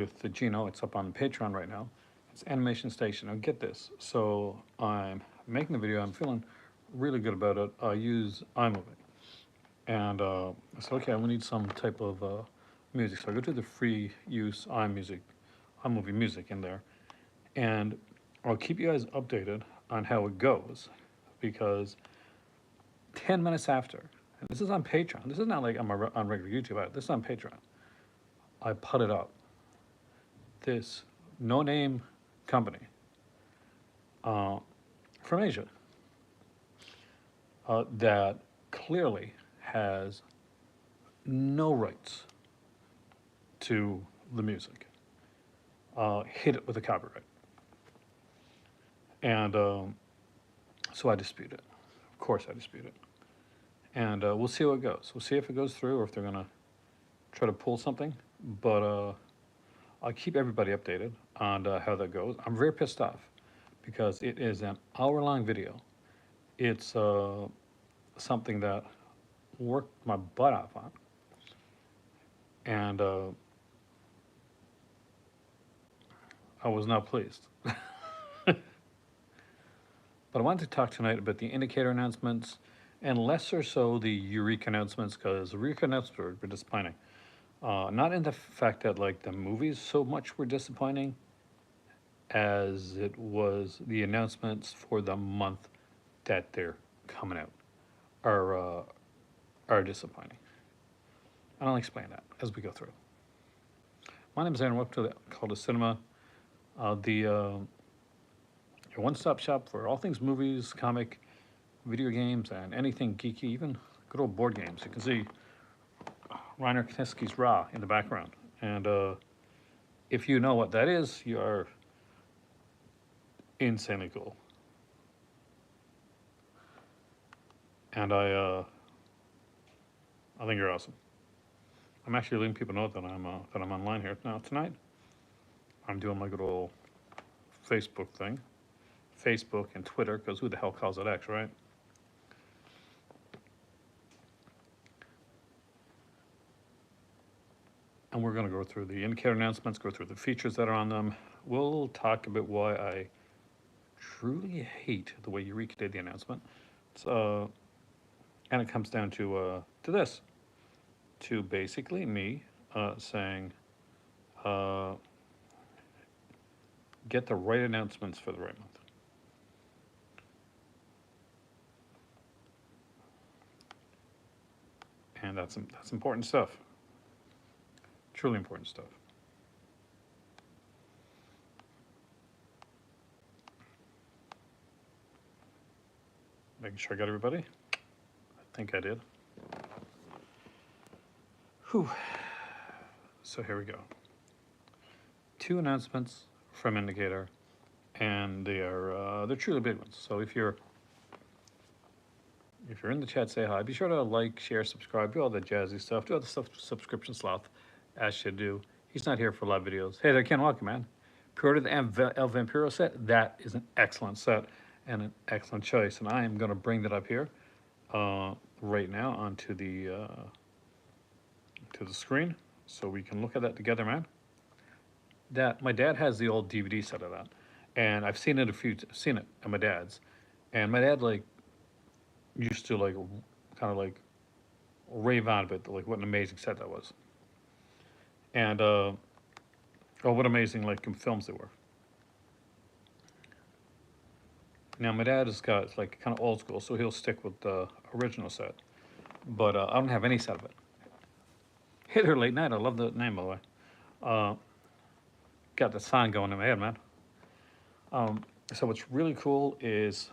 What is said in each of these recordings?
with Gino. It's up on Patreon right now. It's Animation Station. Now get this. So I'm making the video. I'm feeling really good about it. I use iMovie, and I said, okay, I need some type of music. So I go to the free use iMovie music in there, and I'll keep you guys updated on how it goes, because 10 minutes after, and this is on Patreon. This is not like on regular YouTube. This is on Patreon. I put it up. This no-name company uh, from Asia that clearly has no rights to the music hit it with a copyright. And so I dispute it. Of course I dispute it. And we'll see how it goes. We'll see if it goes through or if they're going to try to pull something. But I'll keep everybody updated on how that goes. I'm very pissed off because it is an hour-long video. It's something that worked my butt off on. And I was not pleased. But I wanted to talk tonight about the indicator announcements and less or so the Eureka announcements, because the Eureka announcements were disappointing. Not in the fact that like the movies so much were disappointing as it was the announcements for the month that they're coming out are disappointing. And I'll explain that as we go through. My name is Aaron. Welcome to the Cult of Cinema, your one-stop shop for all things movies, comic, video games, and anything geeky, even good old board games. You can see Reiner Knizski's Ra in the background. And if you know what that is, you are insanely cool. And I think you're awesome. I'm actually letting people know that I'm online here now tonight. I'm doing my good old Facebook thing, Facebook and Twitter, because who the hell calls it X, right? And we're going to go through the indicator announcements, go through the features that are on them. We'll talk about why I truly hate the way Eureka did the announcement. And it comes down to this, to basically me saying, get the right announcements for the right month. And that's important stuff. Truly important stuff. Making sure I got everybody. I think I did. Whew. So here we go. 2 announcements from Indicator, and they're truly big ones. So if you're in the chat, say hi. Be sure to like, share, subscribe, do all the jazzy stuff, do all the subscription sloth, as should do. He's not here for live videos. Hey there, Ken, welcome, man. Pre-ordered the El Vampiro set. That is an excellent set and an excellent choice. And I am going to bring that up here right now onto the screen so we can look at that together, man. That my dad has the old DVD set of that, and I've seen it at my dad's, and my dad like used to like kind of like rave on about like what an amazing set that was, and oh, what amazing like films they were. Now my dad has got like kind of old school, so he'll stick with the original set, but I don't have any set of it. Hey there, Late Night. I love the name, by the way. Got the song going in my head, man. So what's really cool is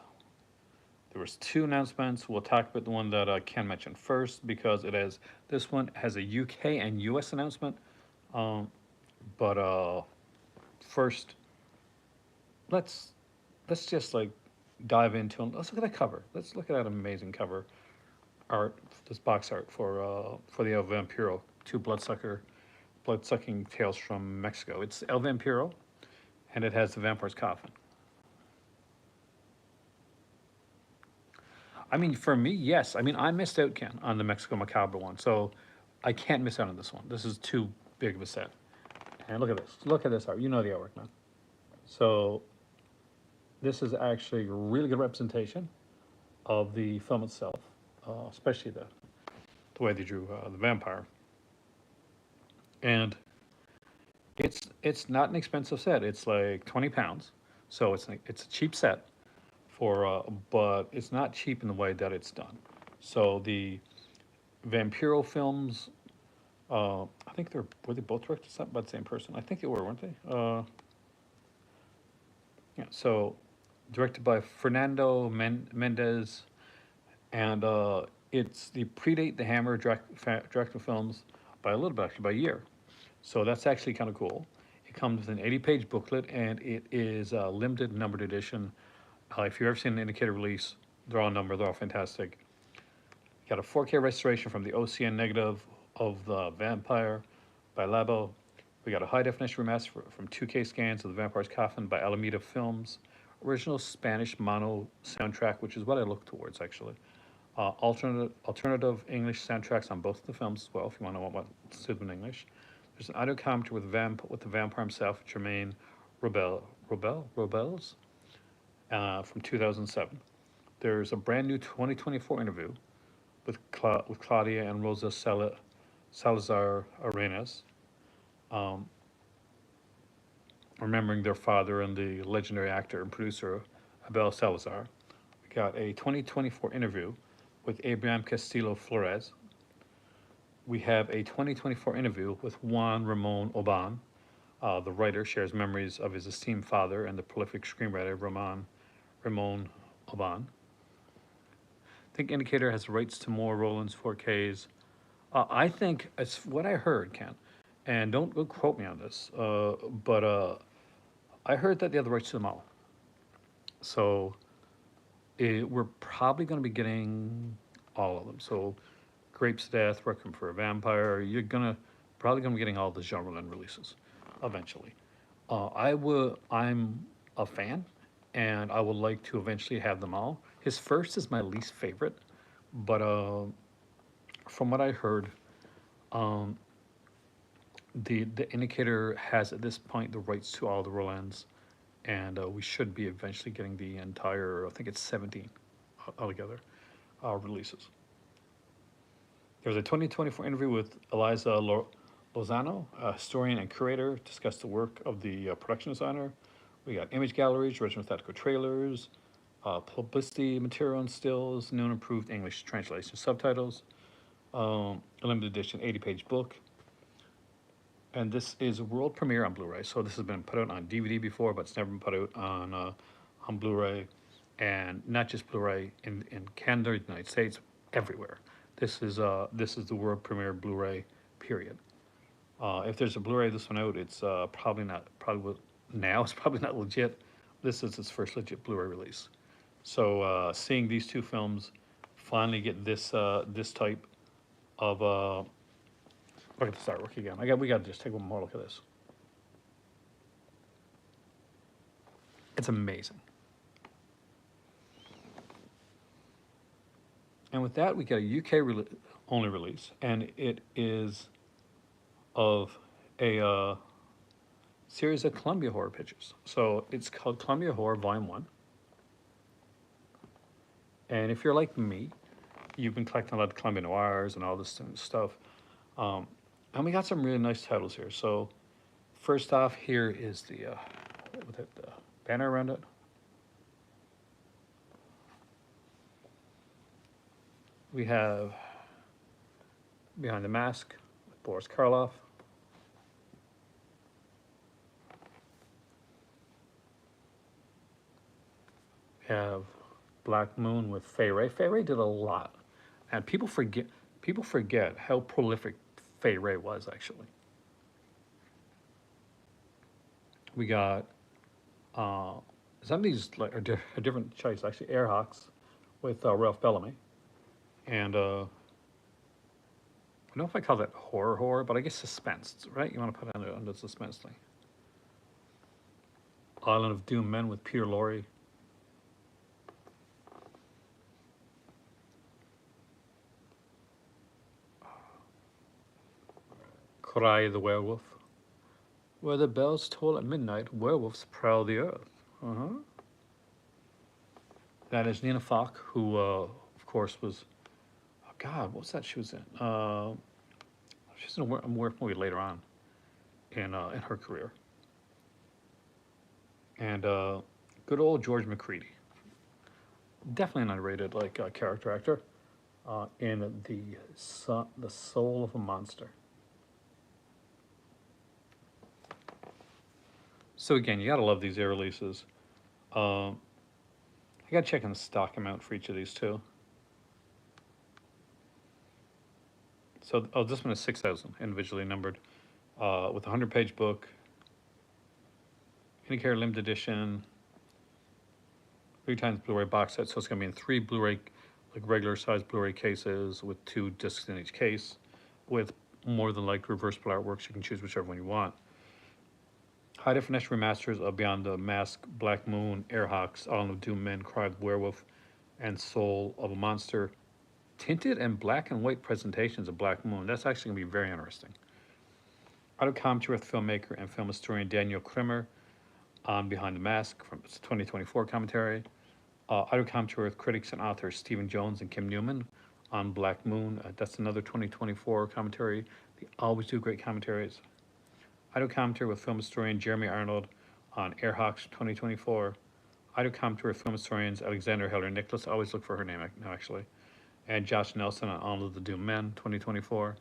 there was 2 announcements. We'll talk about the one that Ken mentioned first, because this one has a UK and US announcement. But first, let's just like dive into it. Let's look at the cover. Let's look at that amazing cover art, this box art for the El Vampiro, 2 blood-sucking tales from Mexico. It's El Vampiro, and it has the vampire's coffin. I mean, for me, yes. I mean, I missed out, Ken, on the Mexico Macabre one, so I can't miss out on this one. This is too big of a set. And look at this. Look at this art. You know the artwork now. So this is actually a really good representation of the film itself, especially the way they drew the vampire. And it's not an expensive set. It's like 20 pounds. So it's a cheap set for, but it's not cheap in the way that it's done. So the Vampiro films, I think were they both directed by the same person? I think they were, weren't they? Yeah. So directed by Fernando Mendez, and it's the predate the Hammer director films by a little bit, actually by a year. So that's actually kind of cool. It comes with an 80-page booklet, and it is a limited numbered edition. If you've ever seen an indicator release, they're all numbered, they're all fantastic. Got a 4K restoration from the OCN negative of the Vampire by Labo. We got a high definition remaster from 2K scans of the Vampire's Coffin by Alameda Films. Original Spanish mono soundtrack, which is what I look towards actually. Alternative English soundtracks on both of the films as well, if you want to know what's suitable in English. There's an audio commentary with the vampire himself, Jermaine Robels, from 2007. There's a brand new 2024 interview with Claudia and Rosa Salazar Arenas, remembering their father and the legendary actor and producer Abel Salazar. We got a 2024 interview with Abraham Castillo Flores. We have a 2024 interview with Juan Ramon Oban. The writer shares memories of his esteemed father and the prolific screenwriter Ramon Oban. I think Indicator has rights to more Roland's 4Ks. I think it's what I heard, Ken, and don't quote me on this, but I heard that they have the rights to them all. So we're probably going to be getting all of them. So Grapes of Death, Requiem for a Vampire, probably gonna be getting all the Genreland releases eventually. I'm a fan, and I would like to eventually have them all. His first is my least favorite, but from what I heard, um, the Indicator has at this point the rights to all the Rolands, and we should be eventually getting the entire. I think it's 17 altogether releases. There was a 2024 interview with Eliza Lozano, a historian and curator, discussed the work of the production designer. We got image galleries, original theatrical trailers, publicity material and stills, new and improved English translation subtitles, a limited edition 80-page book. And this is a world premiere on Blu-ray. So this has been put out on DVD before, but it's never been put out on Blu-ray, and not just Blu-ray in Canada, the United States, everywhere. This is the world premiere Blu-ray, period. If there's a Blu-ray of this one out, it's probably not. Now it's probably not legit. This is its first legit Blu-ray release. So seeing these two films finally get this type of look at the artwork again. We got to just take one more look at this. It's amazing. And with that, we get a UK only release, and it is of a series of Columbia Horror Pictures. So it's called Columbia Horror Volume 1. And if you're like me, you've been collecting a lot of Columbia Noirs and all this stuff. And we got some really nice titles here. So first off, here is the banner around it. We have Behind the Mask with Boris Karloff. We have Black Moon with Fay Wray. Fay Wray did a lot, and people forget how prolific Fay Wray was actually. We got some of these like are different choice actually. Airhawks with Ralph Bellamy, and I don't know if I call that horror, but I guess suspense, right? You want to put it under suspense thing. Island of Doomed Men with Peter Lorre. Cry the Werewolf Where the bells toll at midnight, werewolves prowl the earth. Uh-huh. That is Nina Falk, who, of course, was, oh God, what was that she was in? She's in a work movie later on in her career. And good old George McCready, definitely an underrated like character actor in the Soul of a Monster. So again, you gotta love these air releases. Um, I gotta check on the stock amount for each of these too. So this one is 6,000 individually numbered with a 100-page book, Unicare limited edition, 3 times Blu-ray box set. So it's gonna be in 3 Blu-ray, like regular size Blu-ray cases with 2 discs in each case, with more than like reversible artworks. You can choose whichever one you want. High definition remasters of Beyond the Mask, Black Moon, Airhawks, Island of Doom Men, Cry of the Werewolf, and Soul of a Monster. Tinted and black and white presentations of Black Moon. That's actually going to be very interesting. Out of commentary with filmmaker and film historian Daniel Krimmer on Behind the Mask from 2024 commentary. Out of commentary with critics and authors Stephen Jones and Kim Newman on Black Moon. That's another 2024 commentary. They always do great commentaries. Out commentary with film historian Jeremy Arnold on Airhawks 2024. Out commentary with film historians Alexander Heller Nicholas. I always look for her name now, actually. And Josh Nelson on All of the Doom Men 2024.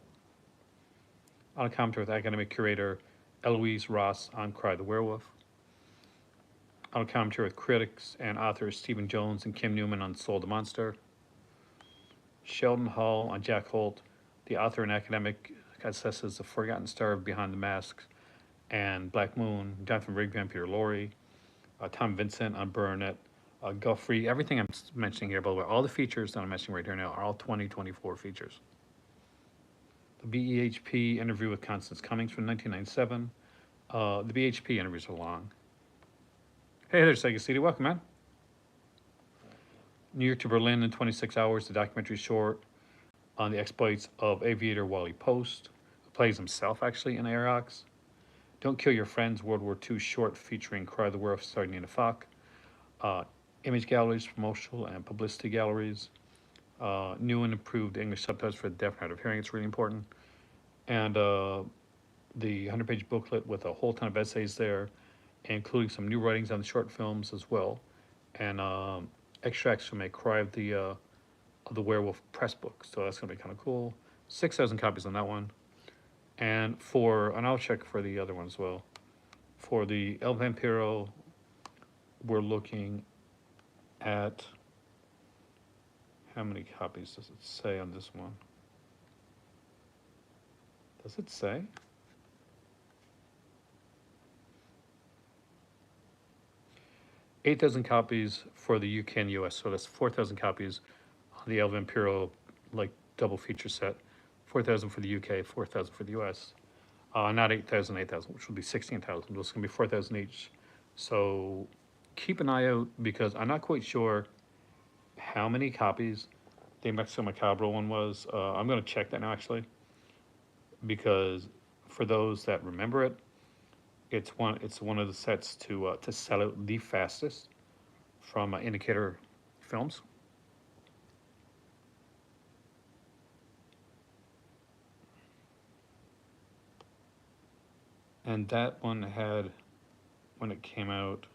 Out commentary with academic curator Eloise Ross on Cry the Werewolf. Out commentary with critics and authors Stephen Jones and Kim Newman on Soul the Monster. Sheldon Hall on Jack Holt, the author and academic, assesses the forgotten star of Behind the Masks and Black Moon, Jonathan Rigby on Peter Lorre, Tom Vincent on Burnett, Guthrie. Everything I'm mentioning here, by the way, all the features that I'm mentioning right here now are all 2024 features. The BEHP interview with Constance Cummings from 1997. The BHP interviews are long. Hey there, Sega City. Welcome, man. New York to Berlin in 26 hours, the documentary short on the exploits of aviator Wally Post, who plays himself actually in Airhawks. Don't Kill Your Friends, World War II short featuring Cry the Werewolf starring Nina Falk. Image galleries, promotional and publicity galleries. New and improved English subtitles for the deaf and hard of hearing. It's really important. And the 100-page booklet with a whole ton of essays there, including some new writings on the short films as well, and extracts from a Cry of the Werewolf press book. So that's going to be kind of cool. 6,000 copies on that one. And I'll check for the other one as well. For the El Vampiro, we're looking at, how many copies does it say on this one? Does it say? $8,000 copies for the UK and US, so that's 4,000 copies on the El Vampiro like double feature set. 4,000 for the UK, 4,000 for the US. Not 8,000, 8,000, which will be 16,000. It's going to be 4,000 each. So keep an eye out because I'm not quite sure how many copies the Mexico Macabre one was. I'm going to check that now actually because for those that remember it, it's one of the sets to sell out the fastest from Indicator Films. And that one had, when it came out,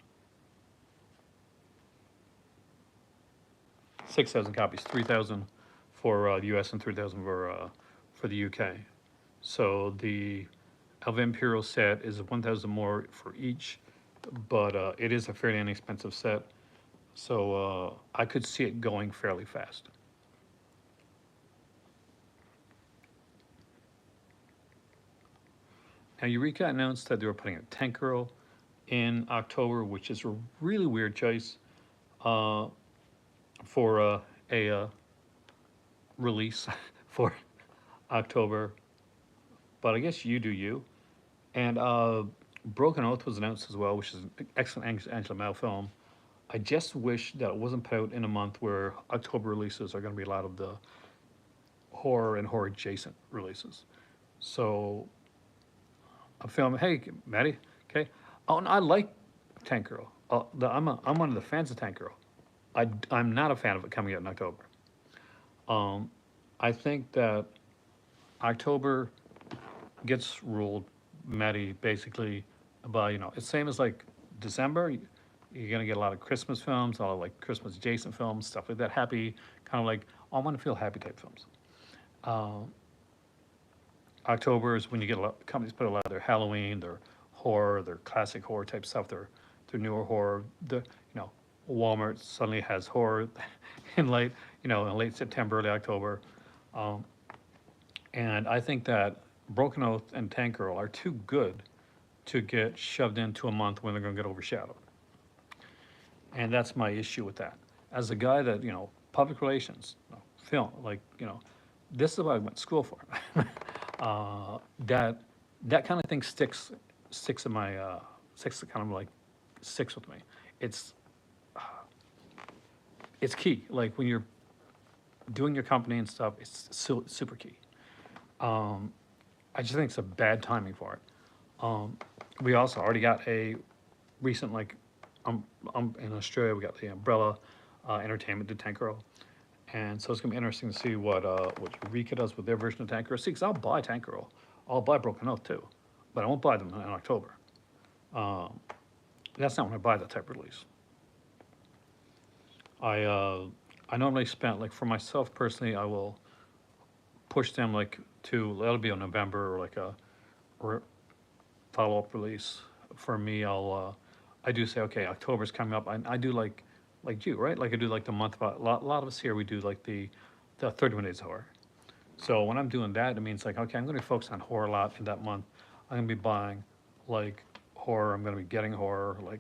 6,000 copies, 3,000 for the US and 3,000 for the UK. So the El Vampiro set is 1,000 more for each, but it is a fairly inexpensive set. So I could see it going fairly fast. Now, Eureka announced that they were putting a Tank Girl in October, which is a really weird choice for a release for October. But I guess you do you. And Broken Oath was announced as well, which is an excellent Angela Mao film. I just wish that it wasn't put out in a month where October releases are going to be a lot of the horror and horror adjacent releases. So a film. Hey, Maddie. Okay. Oh, and I like Tank Girl. I'm one of the fans of Tank Girl. I'm not a fan of it coming out in October. Um, I think that October gets ruled, Maddie, basically by, it's same as like December. You're gonna get a lot of Christmas films, a lot of like Christmas adjacent films, stuff like that. Happy, kind of like I want to feel happy type films. Uh, October is when you get a lot. Companies put a lot of their Halloween, their horror, their classic horror type stuff, their newer horror. Walmart suddenly has horror in in late September, early October. Um, and I think that Broken Oath and Tank Girl are too good to get shoved into a month when they're going to get overshadowed. And that's my issue with that. As a guy that, public relations, film, this is what I went to school for. That kind of thing sticks in my sticks kind of like sticks with me. It's it's key. Like when you're doing your company and stuff, it's super key. Um, I just think it's a bad timing for it. We also already got a recent in Australia we got the Umbrella Entertainment did Tank Girl, and so it's gonna be interesting to see what Eureka does with their version of Tank Girl. See, because I'll buy Tank Girl, I'll buy Broken Oath too, but I won't buy them in October. Um, that's not when I buy that type of release. I uh, I normally spend like for myself personally, I will push them like to that'll be in November or like a or follow up release. For me, I do say okay, October's coming up. I do like you, right? Like I do like the month. A lot of us here we do like the 31 days of horror. So when I'm doing that, it means like okay, I'm going to focus on horror a lot in that month. I'm going to be buying like horror. I'm going to be getting horror like,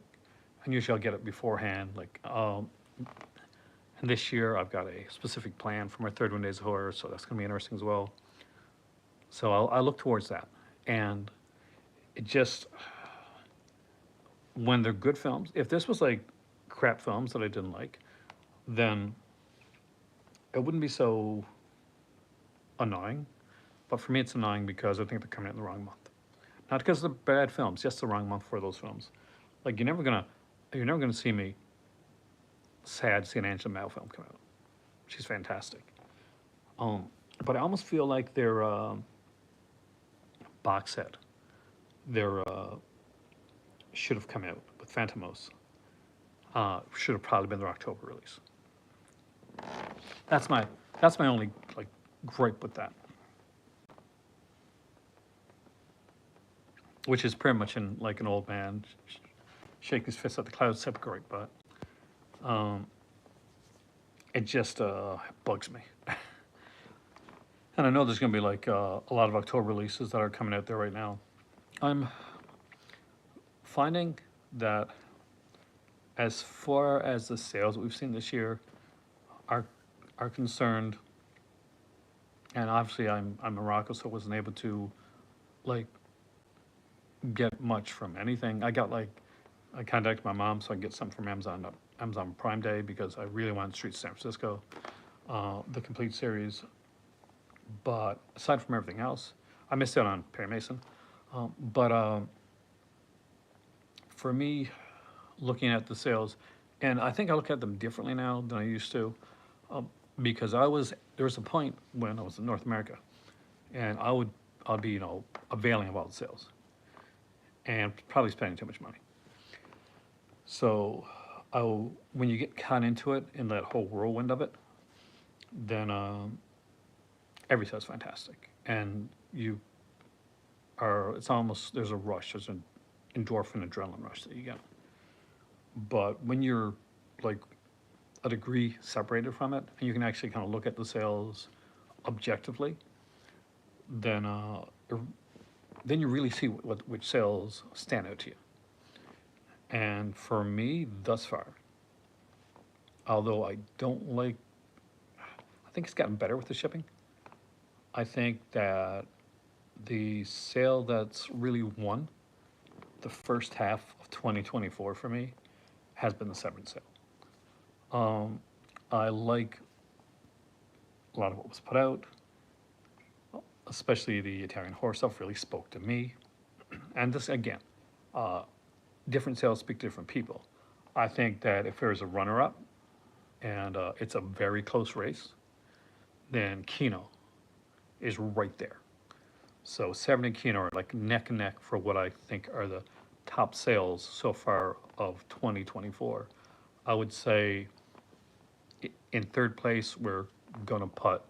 and usually I'll get it beforehand. And this year I've got a specific plan for my 31 days of horror, so that's going to be interesting as well. So I'll look towards that, and it just when they're good films. If this was like crap films that I didn't like, then it wouldn't be so annoying. But for me, it's annoying because I think they're coming out in the wrong month. Not because they're bad films, just the wrong month for those films. Like you're never gonna see me sad see an Angela Mao film come out. She's fantastic. Um, but I almost feel like their box set, their should have come out with Phantomos. Should have probably been their October release. That's my that's my only like gripe with that, which is pretty much in like an old man shaking his fist at the clouds type of gripe, but um, it just bugs me. And I know there's going to be like a lot of October releases that are coming out there right now. I'm finding that as far as the sales that we've seen this year are concerned, and obviously I'm Morocco, so I wasn't able to like get much from anything. I contacted my mom so I can get something from Amazon Prime Day because I really wanted Streets of San Francisco, the complete series. But aside from everything else, I missed out on Perry Mason. But for me, looking at the sales, and I think I look at them differently now than I used to, uh, because there was a point when I was in North America, and I'd be availing of all the sales, and probably spending too much money. So, when you get caught into it in that whole whirlwind of it, then every sale's fantastic, and it's almost there's a rush, there's an endorphin adrenaline rush that you get. But when you're like a degree separated from it, and you can actually kind of look at the sales objectively, then then you really see which sales stand out to you. And for me, thus far, although I don't like, I think it's gotten better with the shipping. I think that the sale that's really won the first half of 2024 for me has been the Severance sale. Um, I like a lot of what was put out, especially the Italian horror stuff really spoke to me. and this again, uh, different sales speak to different people. I think that if there's a runner-up and it's a very close race, then Kino is right there. So Seven and Kino are like neck and neck for what I think are the top sales so far of 2024. I would say in third place we're gonna put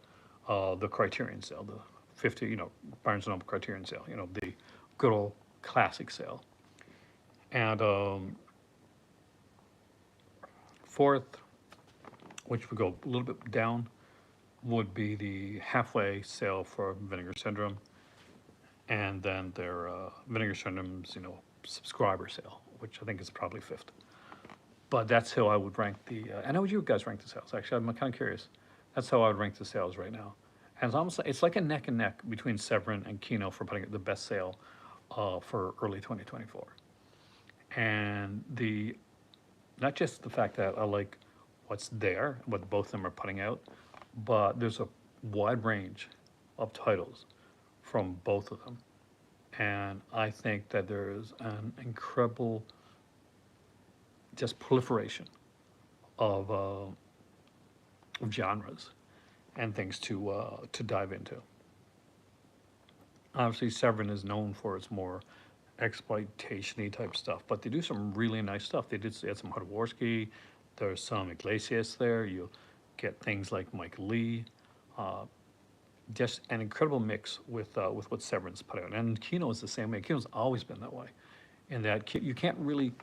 the Criterion sale, the 50, Barnes and Noble Criterion sale, the good old classic sale. And fourth, which would go a little bit down, would be the halfway sale for Vinegar Syndrome, and then their Vinegar Syndrome's, subscriber sale, which I think is probably fifth. But that's how I would rank the. I know you guys rank the sales. Actually, I'm kind of curious. That's how I would rank the sales right now. And it's like a neck and neck between Severin and Kino for putting the best sale for early 2024. And not just the fact that I like what's there, what both of them are putting out, but there's a wide range of titles from both of them. And I think that there is an incredible just proliferation of genres and things to dive into. Obviously, Severin is known for its more exploitation-y type stuff, but they do some really nice stuff. They had some Jodorowsky, there's some Iglesias there. You get things like Mike Lee, uh, just an incredible mix with what Severin's put out. And Kino is the same way. Kino's always been that way, in that you can't really,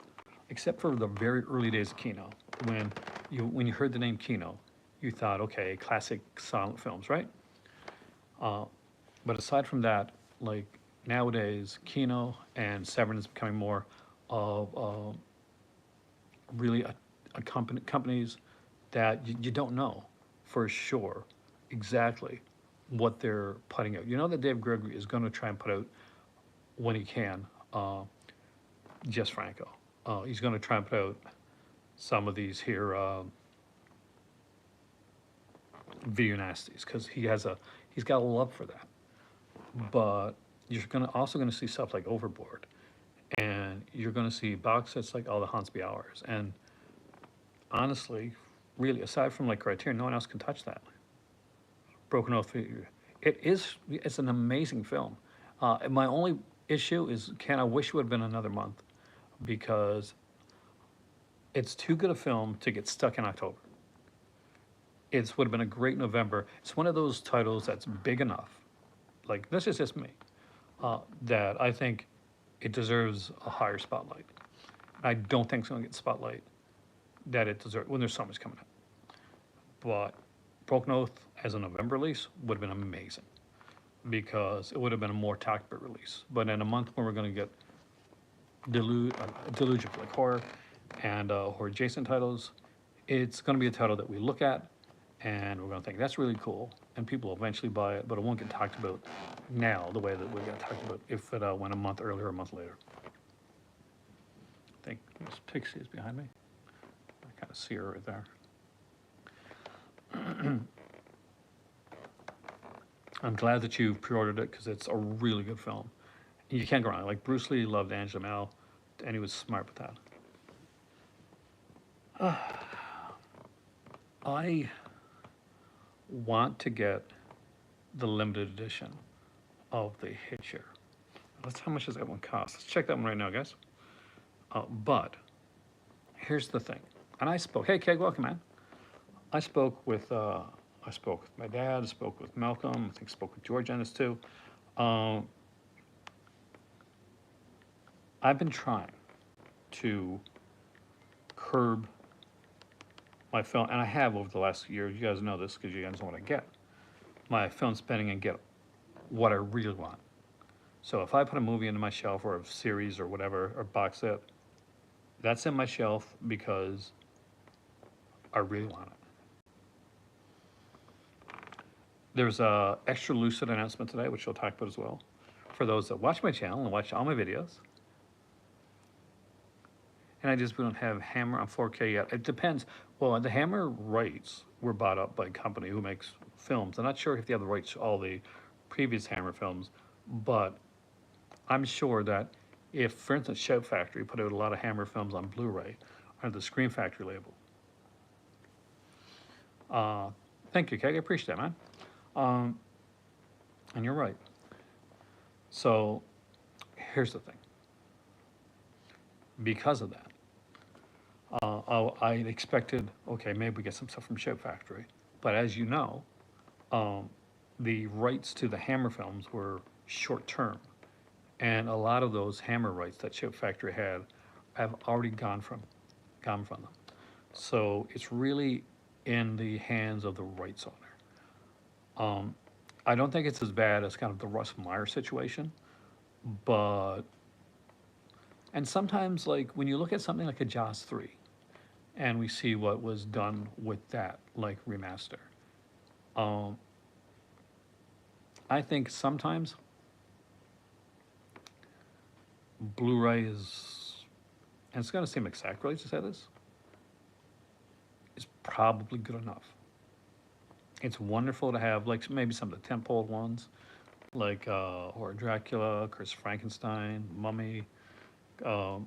except for the very early days of Kino, when you heard the name Kino, you thought, okay, classic silent films, right? But aside from that, like nowadays, Kino and Severin is becoming more of really companies that you don't know for sure exactly what they're putting out. You know that Dave Gregory is going to try and put out when he can, Jess Franco. He's going to try and put out some of these here video nasties because he's got a love for that. But you're also gonna see stuff like Overboard, and you're gonna see box sets like all the Hansby Hours. And honestly, really, aside from like Criterion, no one else can touch that. Broken Oath, it's an amazing film. My only issue is, I wish it would have been another month, because it's too good a film to get stuck in October. It would have been a great November. It's one of those titles that's big enough. Like, this is just me, that I think it deserves a higher spotlight. I don't think it's going to get the spotlight that it deserves when there's so much coming up. But Broken Oath as a November release would have been amazing, because it would have been a more talked about release. But in a month when we're going to get deluge of like horror and horror adjacent titles, it's going to be a title that we look at and we're going to think that's really cool, and people will eventually buy it, but it won't get talked about now the way that we got talked about if it went a month earlier or a month later. I think Miss Pixie is behind me. I kind of see her right there. I'm glad that you pre-ordered it, because it's a really good film. You can't go wrong. Like, Bruce Lee loved Angela Mel, and he was smart with that. I want to get the limited edition of The Hitcher. Let's how much does that one cost? Let's check that one right now, guys. But here's the thing. And I spoke. Hey, Keg, welcome, man. I spoke with my dad. I spoke with Malcolm. I think I spoke with George on this too. I've been trying to curb my film, and I have over the last year. You guys know this because you guys know what I get. My film spending and get what I really want. So if I put a movie into my shelf, or a series or whatever, or box set, that's in my shelf because I really want it. There's a extra lucid announcement today, which we'll talk about as well, for those that watch my channel and watch all my videos. And we don't have Hammer on 4K yet. It depends. Well, the Hammer rights were bought up by a company who makes films. I'm not sure if they have the rights to all the previous Hammer films, but I'm sure that if, for instance, Shout Factory put out a lot of Hammer films on Blu-ray under the Scream Factory label. Thank you, Keg. I appreciate that, man. Um, and you're right. So here's the thing. Because of that, I expected, okay, maybe we get some stuff from Shout Factory. But as you know, um, the rights to the Hammer films were short term. And a lot of those Hammer rights that Shout Factory had have already gone from them. So it's really in the hands of the rights owner. I don't think it's as bad as kind of the Russ Meyer situation, but and sometimes like when you look at something like a Jaws 3 and we see what was done with that, like remaster, um, I think sometimes Blu-ray is, and it's going to seem like sacrilege to say this, is probably good enough. It's wonderful to have like maybe some of the tentpole ones, like Horror Dracula, Curse of Frankenstein, Mummy, a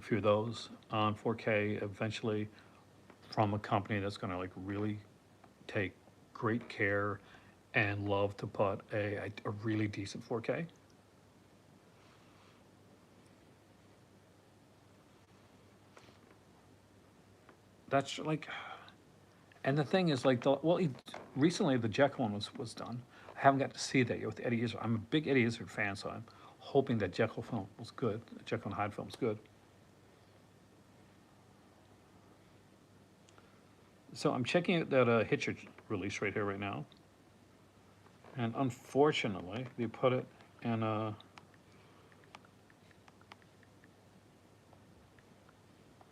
few of those on 4K eventually from a company that's going to like really take great care and love to put a really decent 4K. That's like, and the thing is like recently the Jekyll one was done. I haven't got to see that yet with Eddie Izzard. I'm a big Eddie Izzard fan, so I'm hoping that Jekyll film was good. Jekyll and Hyde film was good. So I'm checking out that Hitcher release right here right now, and unfortunately they put it in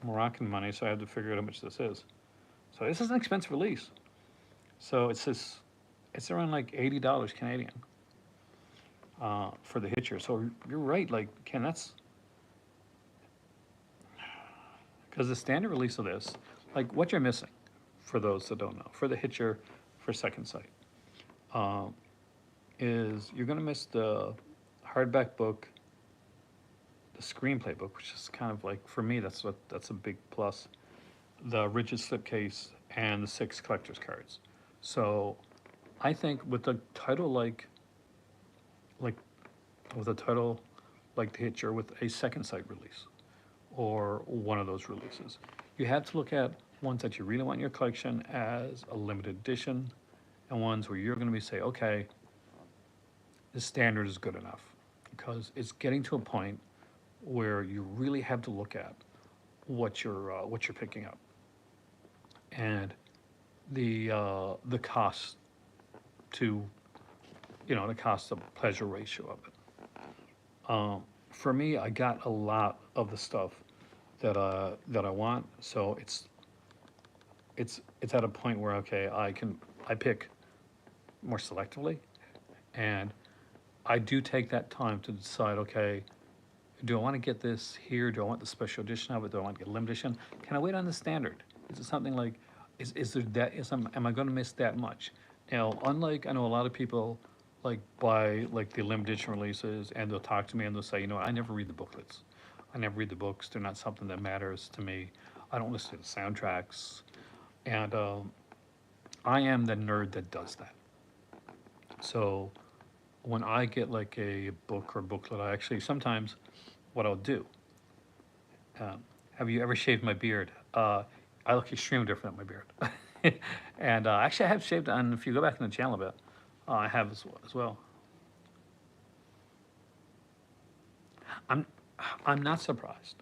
Moroccan money, so I had to figure out how much this is. So this is an expensive release. So it's around like $80 Canadian for the Hitcher. So you're right, like Ken, that's because the standard release of this, like what you're missing, for those that don't know, for the Hitcher, for Second Sight, um, is you're going to miss the hardback book, the screenplay book, which is kind of like for me that's a big plus. The rigid slipcase and the 6 collector's cards. So I think with the title like with a title like The Hitcher with a Second Sight release or one of those releases, you have to look at ones that you really want in your collection as a limited edition and ones where you're going to be say, okay, the standard is good enough because it's getting to a point where you really have to look at what you're picking up and the cost to the cost of pleasure ratio of it. For me, I got a lot of the stuff that I want, so it's at a point where okay, I pick more selectively, and I do take that time to decide okay, do I want to get this here? Do I want the special edition of it? Do I want to get a limited edition? Can I wait on the standard? Is it something like, is there that, am I going to miss that much? Now, unlike, I know a lot of people like buy like the limited edition releases and they'll talk to me and they'll say, I never read the booklets. I never read the books. They're not something that matters to me. I don't listen to the soundtracks. And I am the nerd that does that. So when I get like a book or booklet, I actually sometimes what I'll do. Have you ever shaved my beard? I look extremely different than my beard. And actually, I have shaved, and if you go back in the channel a bit, I have as well. I'm, I'm not surprised.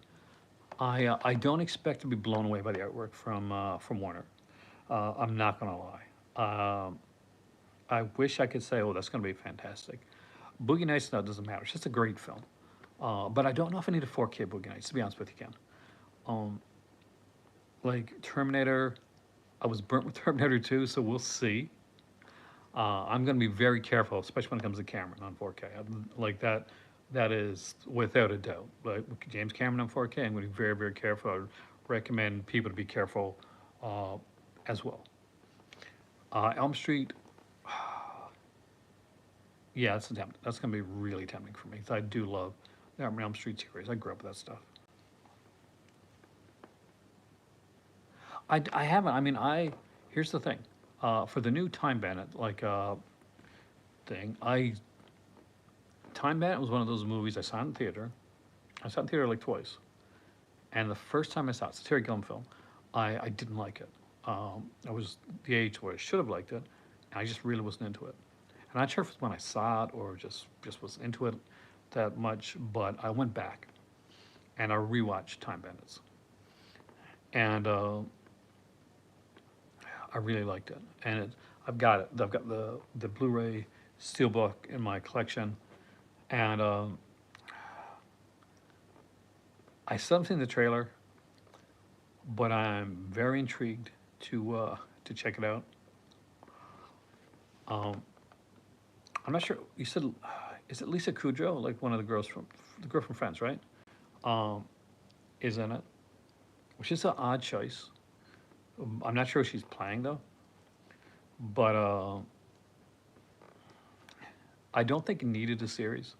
I don't expect to be blown away by the artwork from Warner. I'm not gonna lie. I wish I could say, oh, that's gonna be fantastic. Boogie Nights, no, it doesn't matter. It's just a great film. But I don't know if I need a 4K Boogie Nights, to be honest with you, Ken. Like Terminator, I was burnt with Terminator 2, so we'll see. I'm going to be very careful, especially when it comes to Cameron on 4K. Like that, that is without a doubt. Like James Cameron on 4K, I'm going to be very, very careful. I recommend people to be careful as well. Elm Street, yeah, that's going to be really tempting for me. 'Cause I do love Nightmare on Elm Street series. I grew up with that stuff. I haven't. I mean, here's the thing. For the new Time Bandit thing, Time Bandit was one of those movies I saw in theater. I saw it in theater like twice, and the first time I saw it, it's a Terry Gilliam film. I didn't like it. I was the age where I should have liked it, and I just really wasn't into it. And I'm not sure if it's when I saw it or just wasn't into it that much, but I went back and I rewatched Time Bandits, and I really liked it. And I've got it. I've got the Blu-ray Steelbook in my collection, and I still haven't seen the trailer, but I'm very intrigued to check it out. Um, I'm not sure. You said, is it Lisa Kudrow, like one of the girl from Friends, right? Um, is in it, which is an odd choice. I'm not sure who she's playing though, but I don't think it needed a series,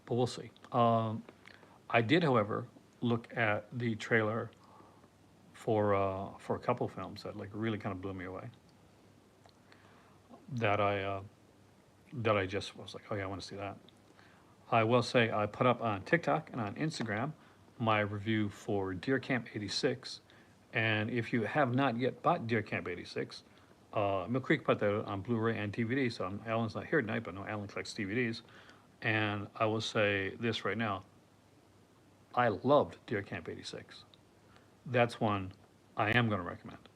but we'll see. I did, however, look at the trailer for a couple films that like really kind of blew me away. That I just was like, oh yeah, I want to see that. I will say I put up on TikTok and on Instagram my review for Deer Camp '86, and if you have not yet bought Deer Camp '86, Mill Creek put that on Blu-ray and DVD. So Alan's not here tonight, but no, Alan collects DVDs, and I will say this right now: I loved Deer Camp '86. That's one I am going to recommend,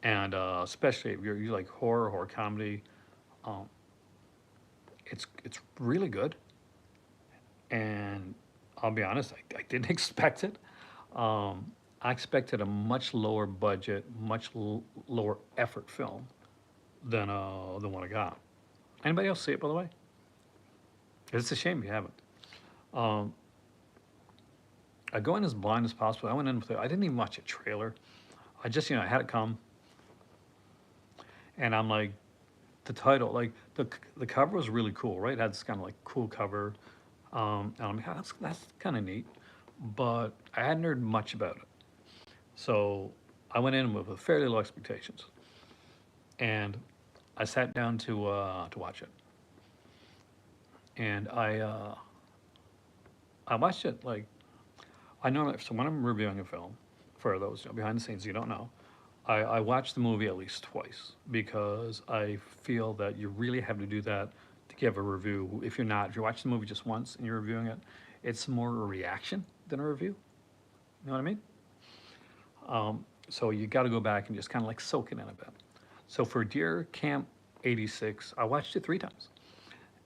and especially if you like horror comedy, um, it's really good. And I'll be honest, I didn't expect it. I expected a much lower budget, lower effort film than what I got. Anybody else see it, by the way? It's a shame you haven't. Um, I go in as blind as possible. I went in with I didn't even watch a trailer. I just, I had it come, and I'm like, the title, like the cover was really cool, right? It had this kind of like cool cover, and I'm like, "Oh, that's kind of neat," but I hadn't heard much about it. So I went in with fairly low expectations, and I sat down to watch it, and I watched it like I know. So when I'm reviewing a film, for those behind the scenes you don't know, I watch the movie at least twice because I feel that you really have to do that to give a review. If you watch the movie just once and you're reviewing it, it's more a reaction than a review. You know what I mean? So you got to go back and just kind of like soak it in a bit. So for Deer Camp '86, I watched it three times,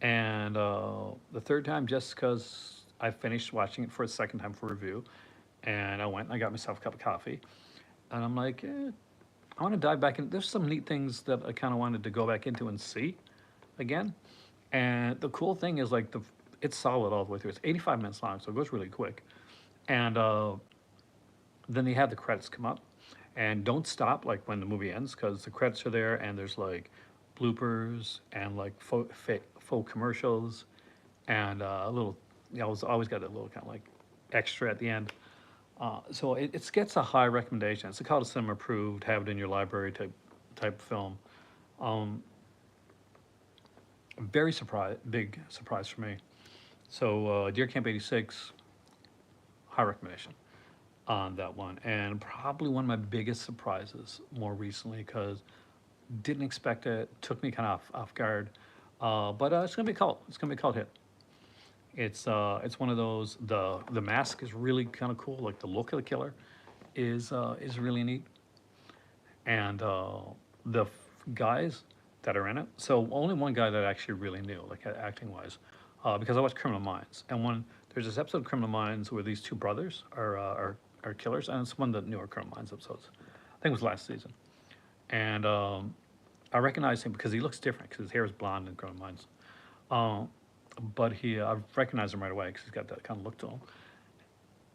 and the third time just because I finished watching it for a second time for review, and I went and I got myself a cup of coffee, and I'm like, I want to dive back in. There's some neat things that I kind of wanted to go back into and see again. And the cool thing is like it's solid all the way through. It's 85 minutes long, so it goes really quick. And then they have the credits come up, and don't stop like when the movie ends because the credits are there, and there's like bloopers and like faux commercials, and a little. It's always got a little kind of like extra at the end. So it gets a high recommendation. It's called a cinema approved, have it in your library type film. Um, very big surprise for me. So Deer Camp '86, high recommendation on that one, and probably one of my biggest surprises more recently because didn't expect it, took me kind of off guard. But it's gonna be a cult. It's gonna be a cult hit. It's one of those. The mask is really kind of cool. Like the look of the killer is really neat, and the guys that are in it. So only one guy that I actually really knew, like acting wise, because I watched Criminal Minds, and there's this episode of Criminal Minds where these two brothers are killers, and it's one of the newer Criminal Minds episodes. I think it was last season, and I recognized him because he looks different because his hair is blonde in Criminal Minds. Um, but I recognized him right away because he's got that kind of look to him.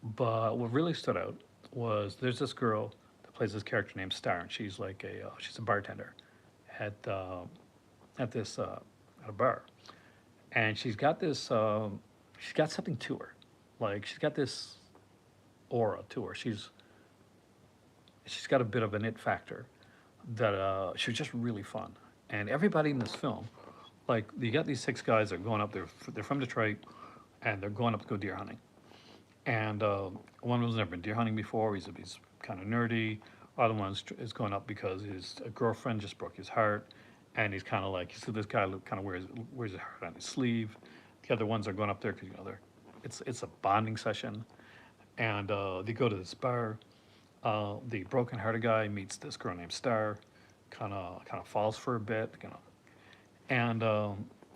But what really stood out was there's this girl that plays this character named Star, and she's like she's a bartender at at this at a bar, and she's got this she's got something to her. Like she's got this aura to her. She's got a bit of an it factor that she was just really fun. And everybody in this film, like you got these six guys that are going up there. They're from Detroit, and they're going up to go deer hunting. And one of them's never been deer hunting before. He's kind of nerdy. Other one is going up because his girlfriend just broke his heart, and he's kind of like, so this guy kind of wears his heart on his sleeve. The other ones are going up there because it's a bonding session, and they go to this bar. The broken-hearted guy meets this girl named Star, kind of falls for a bit, and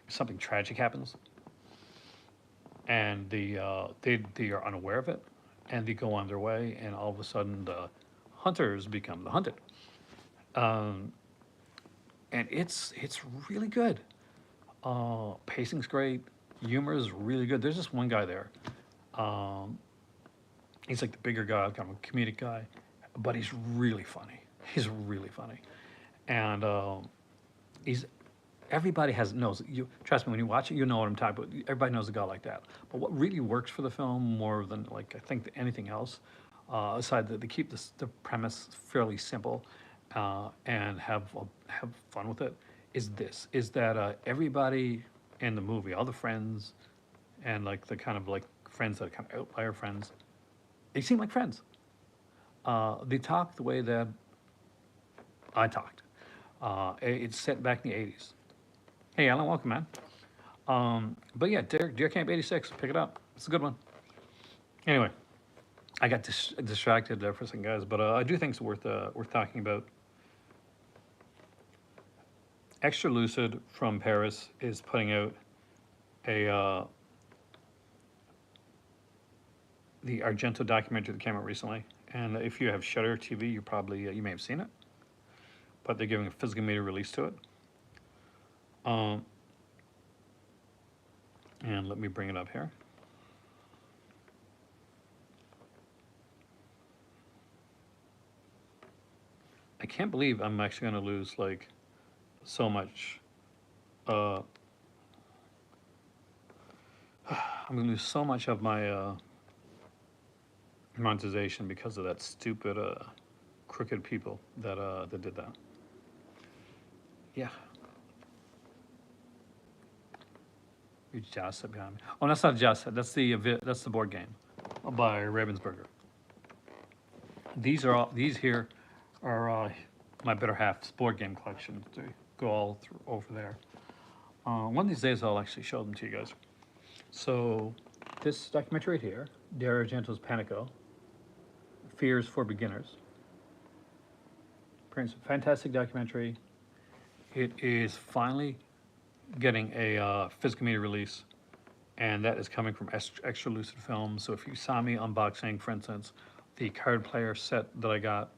something tragic happens, and they are unaware of it, and they go on their way, and all of a sudden the hunters become the hunted, um, and it's really good. Pacing's great, humor is really good. There's just one guy there. Um, he's like the bigger guy, kind of a comedic guy, but he's really funny. He's really funny, and he's everybody has knows you. Trust me, when you watch it, you know what I'm talking about. Everybody knows a guy like that. But what really works for the film more than like I think anything else, aside that they keep the premise fairly simple, and have fun with it, is that everybody in the movie, all the friends, and like the kind of like friends that are kind of outlier friends, they seem like friends. They talk the way that I talked. It's set back in the '80s. Hey, Alan, welcome, man. But yeah, Deer Camp '86, pick it up. It's a good one. Anyway, I got distracted there for a second, guys, but I do think it's worth talking about. Extra Lucid from Paris is putting out a the Argento documentary that came out recently, and if you have Shutter TV, you probably you may have seen it, but they're giving a physical media release to it. Um, and let me bring it up here. I can't believe I'm actually going to lose like so much. Uh, I'm going to lose so much of my monetization because of that stupid crooked people that did that. Yeah, huge Jazz set behind me. Oh, that's not a Jazz set. That's the board game by Ravensburger. These here are my better half's board game collection. They go all over there. One of these days, I'll actually show them to you guys. So, this documentary right here, Dario Argento's Panico, Fears for Beginners. It's a fantastic documentary. It is finally getting a physical media release, and that is coming from Extra Lucid Films. So if you saw me unboxing, for instance, the card player set that I got,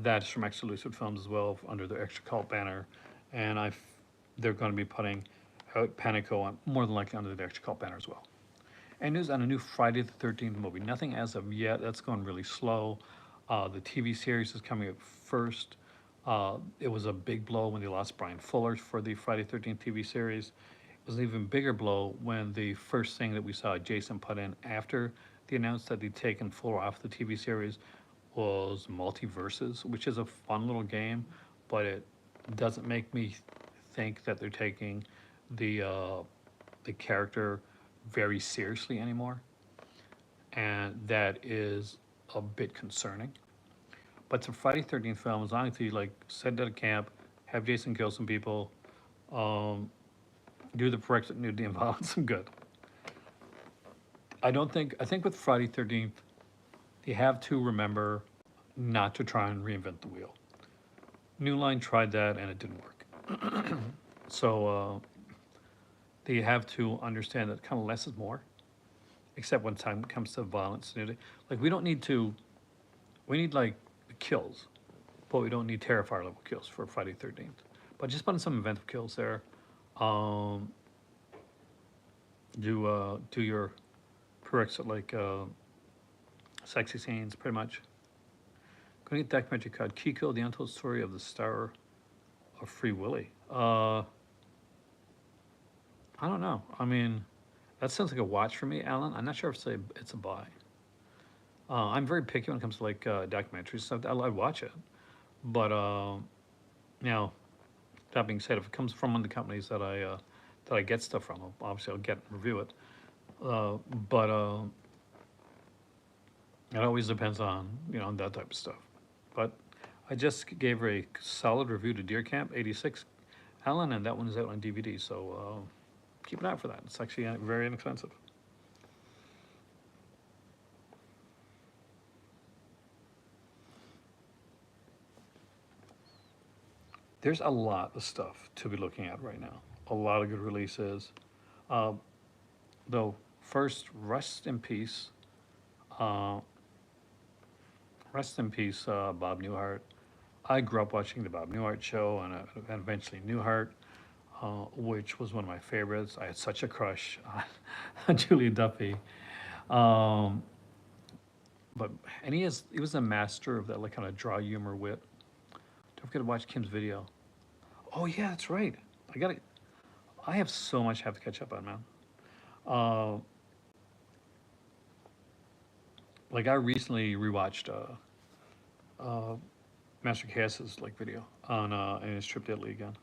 that is from Extra Lucid Films as well, under their Extra Cult banner, and they're going to be putting out Panico on more than likely under the Extra Cult banner as well. And news on a new Friday the 13th movie. Nothing as of yet. That's going really slow. The TV series is coming up first. It was a big blow when they lost Brian Fuller for the Friday 13th TV series. It was an even bigger blow when the first thing that we saw Jason put in after they announced that they'd taken Fuller off the TV series was Multiverses, which is a fun little game, but it doesn't make me think that they're taking the character very seriously anymore, and that is a bit concerning. But it's a Friday 13th film. As long as you like set at a camp, have Jason kill some people, um, do the prerequisite nudity and violence, I'm good. I think with Friday 13th, they have to remember not to try and reinvent the wheel. New Line tried that and it didn't work. So they have to understand that kind of less is more, except when time comes to violence. Like we need like kills, but we don't need Terrifier level kills for Friday 13th. But just putting some inventive kills there. Um, do your prerequisite like sexy scenes, pretty much. Going to get documentary called Kiko, the Untold Story of the Star of Free Willy. I don't know. I mean, That sounds like a watch for me, Alan. I'm not sure if it's a buy. I'm very picky when it comes to like documentaries stuff. I watch it, but now that being said, if it comes from one of the companies that I get stuff from, obviously I'll get and review it. Uh, but it always depends on that type of stuff. But I just gave her a solid review to Deer Camp '86, Alan, and that one is out on DVD. So keep an eye out for that. It's actually very inexpensive. There's a lot of stuff to be looking at right now. A lot of good releases. Uh, though, first, uh, rest in peace, Bob Newhart. I grew up watching the Bob Newhart show and eventually Newhart, which was one of my favorites. I had such a crush on Julia Duffy. Um, but and he was a master of that like kind of dry humor wit. Don't forget to watch Kim's video. Oh yeah, that's right. I got to I have so much I have to catch up on, man. Uh, like I recently rewatched uh, Master Cass's like video on in his trip to Italy again.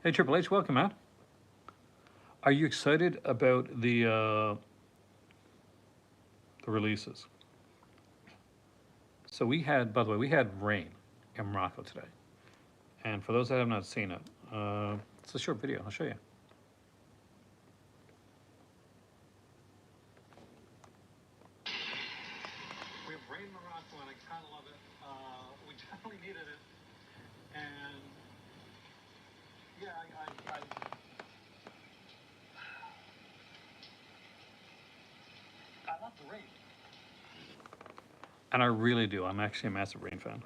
Hey Triple H, welcome, man. Are you excited about the releases? So we had, by the way, we had rain in Morocco today, and for those that have not seen it, it's a short video. I'll show you. We have rain in Morocco, and I kind of love it. We definitely needed it, and yeah, I love the rain. And I really do. I'm actually a massive Rain fan.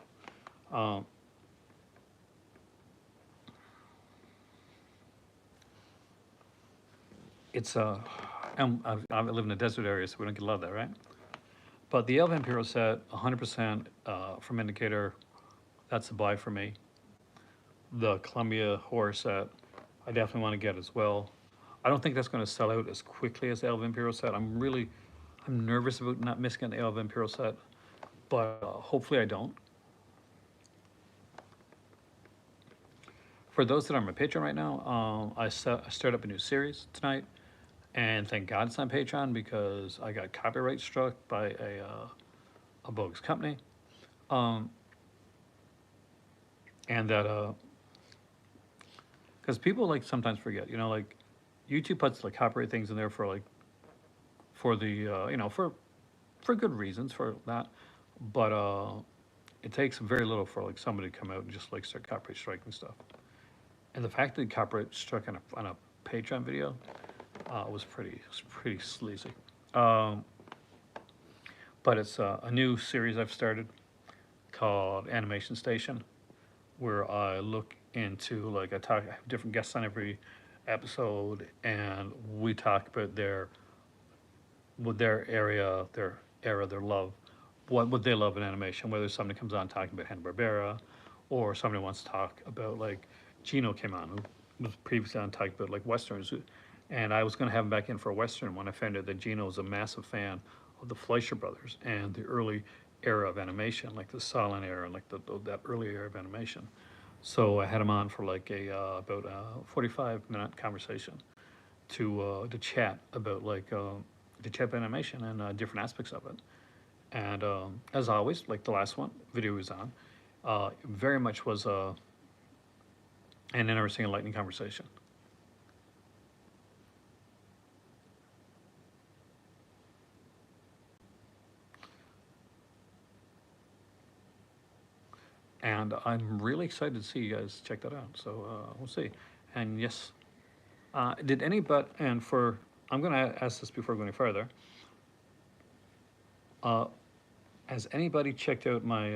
Um, it's I live in a desert area, so we don't get a lot of that, right? But the El Vampiro set, 100% from Indicator, that's a buy for me. The Columbia horror set, I definitely want to get as well. I don't think that's going to sell out as quickly as the El Vampiro set. I'm nervous about not missing the El Vampiro set, but hopefully I don't. For those that are on my Patreon right now, I started up a new series tonight, and thank God it's on Patreon because I got copyright struck by a bogus company, um, and that because people like sometimes forget, like YouTube puts like copyright things in there for like for the for good reasons for that, but it takes very little for like somebody to come out and just like start copyright striking stuff. And the fact that copyright struck on a Patreon video was pretty sleazy. Um, but it's a new series I've started called Animation Station, where I look into like I have different guests on every episode, and we talk about their area, their era, their love, what would they love in animation. Whether somebody comes on talking about Hanna Barbera, or somebody wants to talk about like Gino came on, who was previously on talking about like westerns, and I was going to have him back in for a western when I found out that Gino was a massive fan of the Fleischer Brothers and the early era of animation, like the silent era, like that early era of animation. So I had him on for like about a 45-minute conversation to chat about like the chat animation and different aspects of it. And as always, like the last one, video was on, very much was an interesting, enlightening conversation. And I'm really excited to see you guys check that out. So we'll see. And yes, did anybody, and for, I'm going to ask this before going further. Uh, has anybody checked out my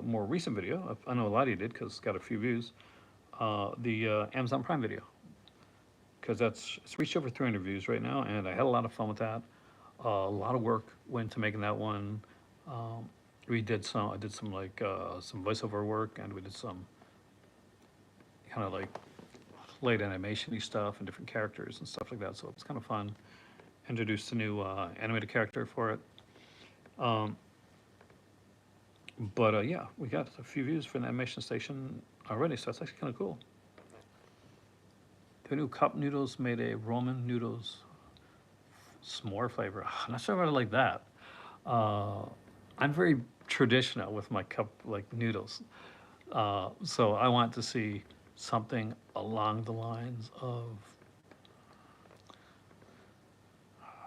more recent video? I know a lot of you did because it's got a few views. The Amazon Prime video. Because it's reached over 300 views right now, and I had a lot of fun with that. A lot of work went to making that one. Um, I did some like some voiceover work, and we did some kind of like light animation-y stuff and different characters and stuff like that. So it's kind of fun. Introduced a new animated character for it. Um, but yeah, we got a few views for the animation station already, so that's actually kind of cool. The new cup noodles made a Roman noodles s'more flavor. I'm not sure if I like that. Uh, I'm very traditional with my cup like noodles, so I want to see something along the lines of,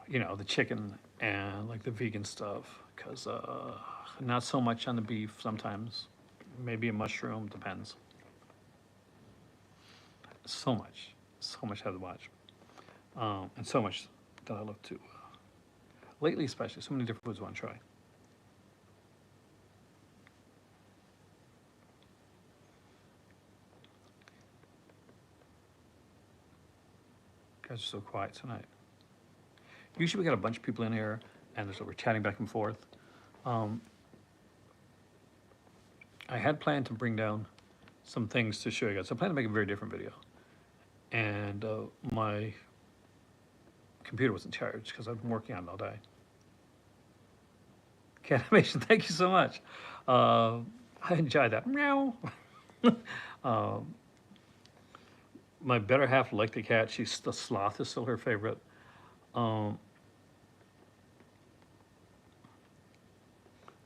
the chicken and like the vegan stuff, because not so much on the beef sometimes. Maybe a mushroom, depends. So much I have to watch, and so much that I love to. Lately, especially, so many different foods I want to try. You guys are so quiet tonight. Usually we got a bunch of people in here, and we're chatting back and forth. Um, I had planned to bring down some things to show you guys. I plan to make a very different video, and my computer wasn't charged because I've been working on it all day. Cat animation, thank you so much. I enjoyed that. Meow. Um, my better half liked the cat. She's the sloth is still her favorite. Um,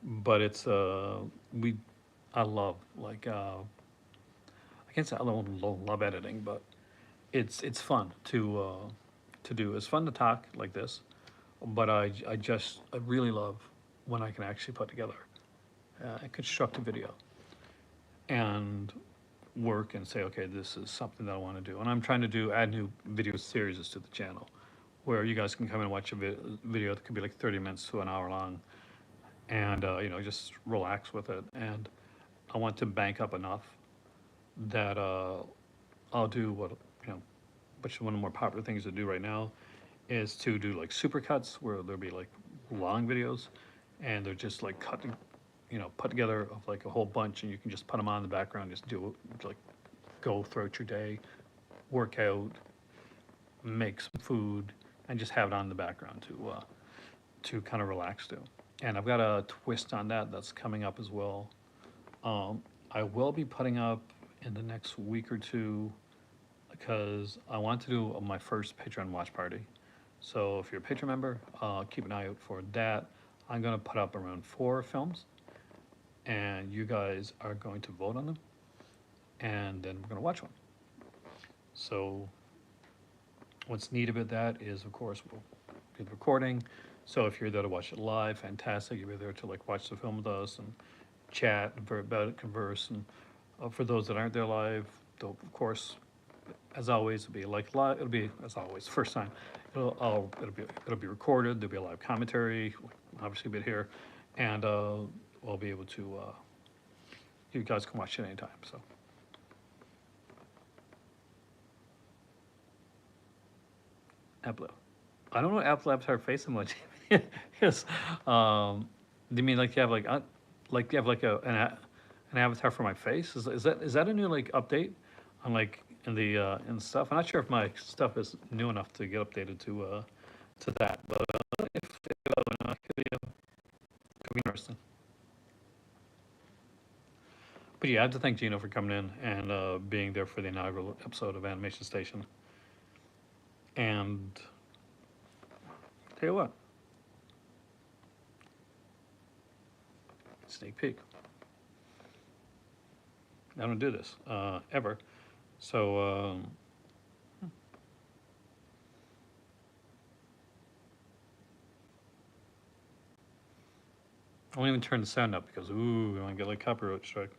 but it's I love like I can't say I don't love editing, but it's fun to do. It's fun to talk like this, but I really love when I can actually put together a constructive video and work and say, okay, this is something that I want to do. And I'm trying to add new video series to the channel where you guys can come and watch a video that could be like 30 minutes to an hour long, and just relax with it. And I want to bank up enough that I'll do what, which is one of the more popular things to do right now is to do like supercuts where there'll be like long videos and they're just like cut, put together of like a whole bunch, and you can just put them on in the background, just do it, like go throughout your day, work out, make some food, and just have it on in the background to kind of relax to. And I've got a twist on that that's coming up as well. I will be putting up in the next week or two because I want to do my first Patreon watch party. So if you're a Patreon member, keep an eye out for that. I'm going to put up around 4 films, and you guys are going to vote on them, and then we're going to watch one. So what's neat about that is, of course, we'll do the recording. So if you're there to watch it live, fantastic. You'll be there to like watch the film with us and chat about it, converse. And for those that aren't there live, they'll, of course, as always, it'll be like live. It'll be as always, first time. It'll be recorded. There'll be a live commentary, obviously, a bit here, and we'll be able to. You guys can watch it anytime. So. Apple. I don't know what Apple Avatar face emoji is. Do you mean like you have like you have like an avatar for my face? Is that a new like update on like in the stuff? I'm not sure if my stuff is new enough to get updated to that, but if it could be interesting. But yeah, I have to thank Gino for coming in and being there for the inaugural episode of Animation Station. And tell you what, sneak peek. I don't do this ever, so I won't even turn the sound up because ooh, I want to get like copyright strike.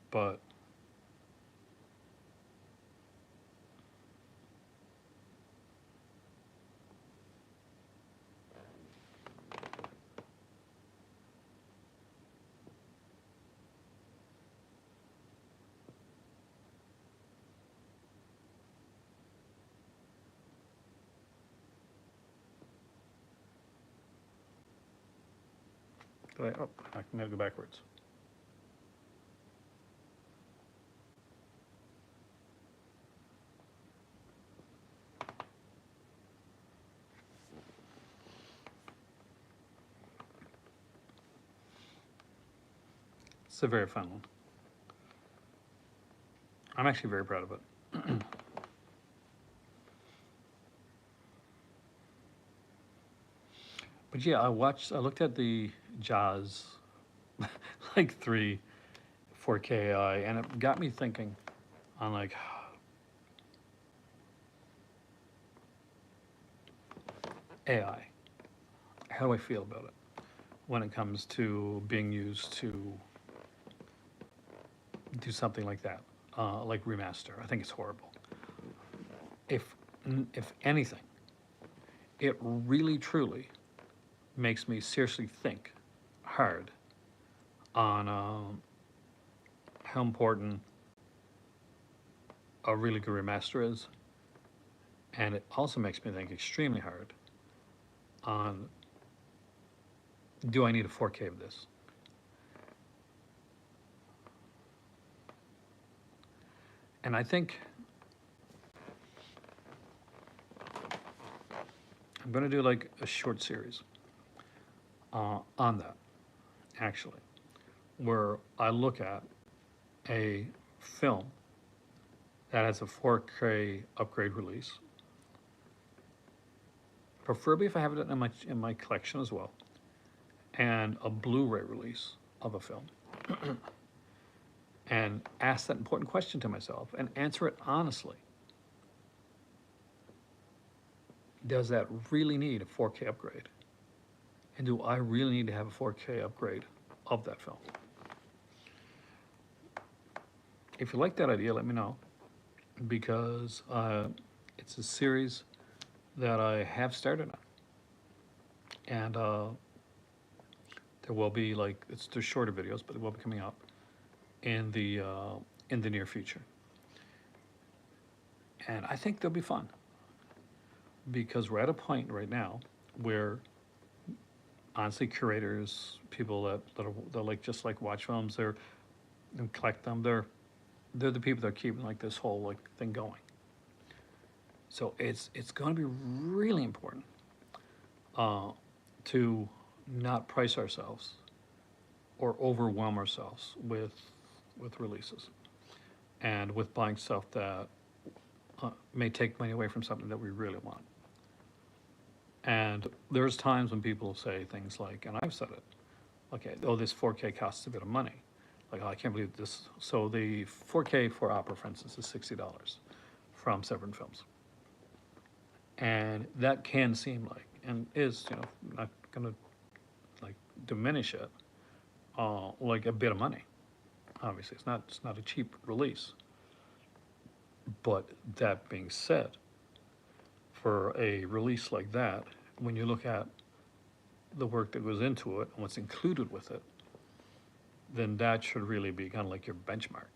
But oh, I can go backwards. It's a very fun one. I'm actually very proud of it. But yeah, I looked at the Jaws like 3 4K AI, and it got me thinking on like AI. How do I feel about it when it comes to being used to do something like that, like remaster? I think it's horrible. If if anything, it really truly makes me seriously think hard on how important a really good remaster is, and it also makes me think extremely hard on, do I need a 4K of this? And I think I'm going to do like a short series on that, actually, where I look at a film that has a 4K upgrade release, preferably if I have it in my collection as well, and a Blu-ray release of a film, and ask that important question to myself and answer it honestly. Does that really need a 4K upgrade? And do I really need to have a 4K upgrade of that film? If you like that idea, let me know, because it's a series that I have started on. And there will be like, they're shorter videos, but they will be coming up in the near future. And I think they'll be fun, because we're at a point right now where honestly curators, people that like just like watch films, and collect them, they're the people that are keeping like this whole like thing going. So it's going to be really important to not price ourselves or overwhelm ourselves with releases and with buying stuff that may take money away from something that we really want. And there's times when people say things like, and I've said it, okay, oh, this 4K costs a bit of money. Like, oh, I can't believe this. So the 4K for opera, for instance, is $60 from Severin Films. And that can seem like, and is, not gonna like diminish it, like a bit of money. Obviously, it's not a cheap release. But that being said, for a release like that, when you look at the work that goes into it and what's included with it, then that should really be kind of like your benchmark.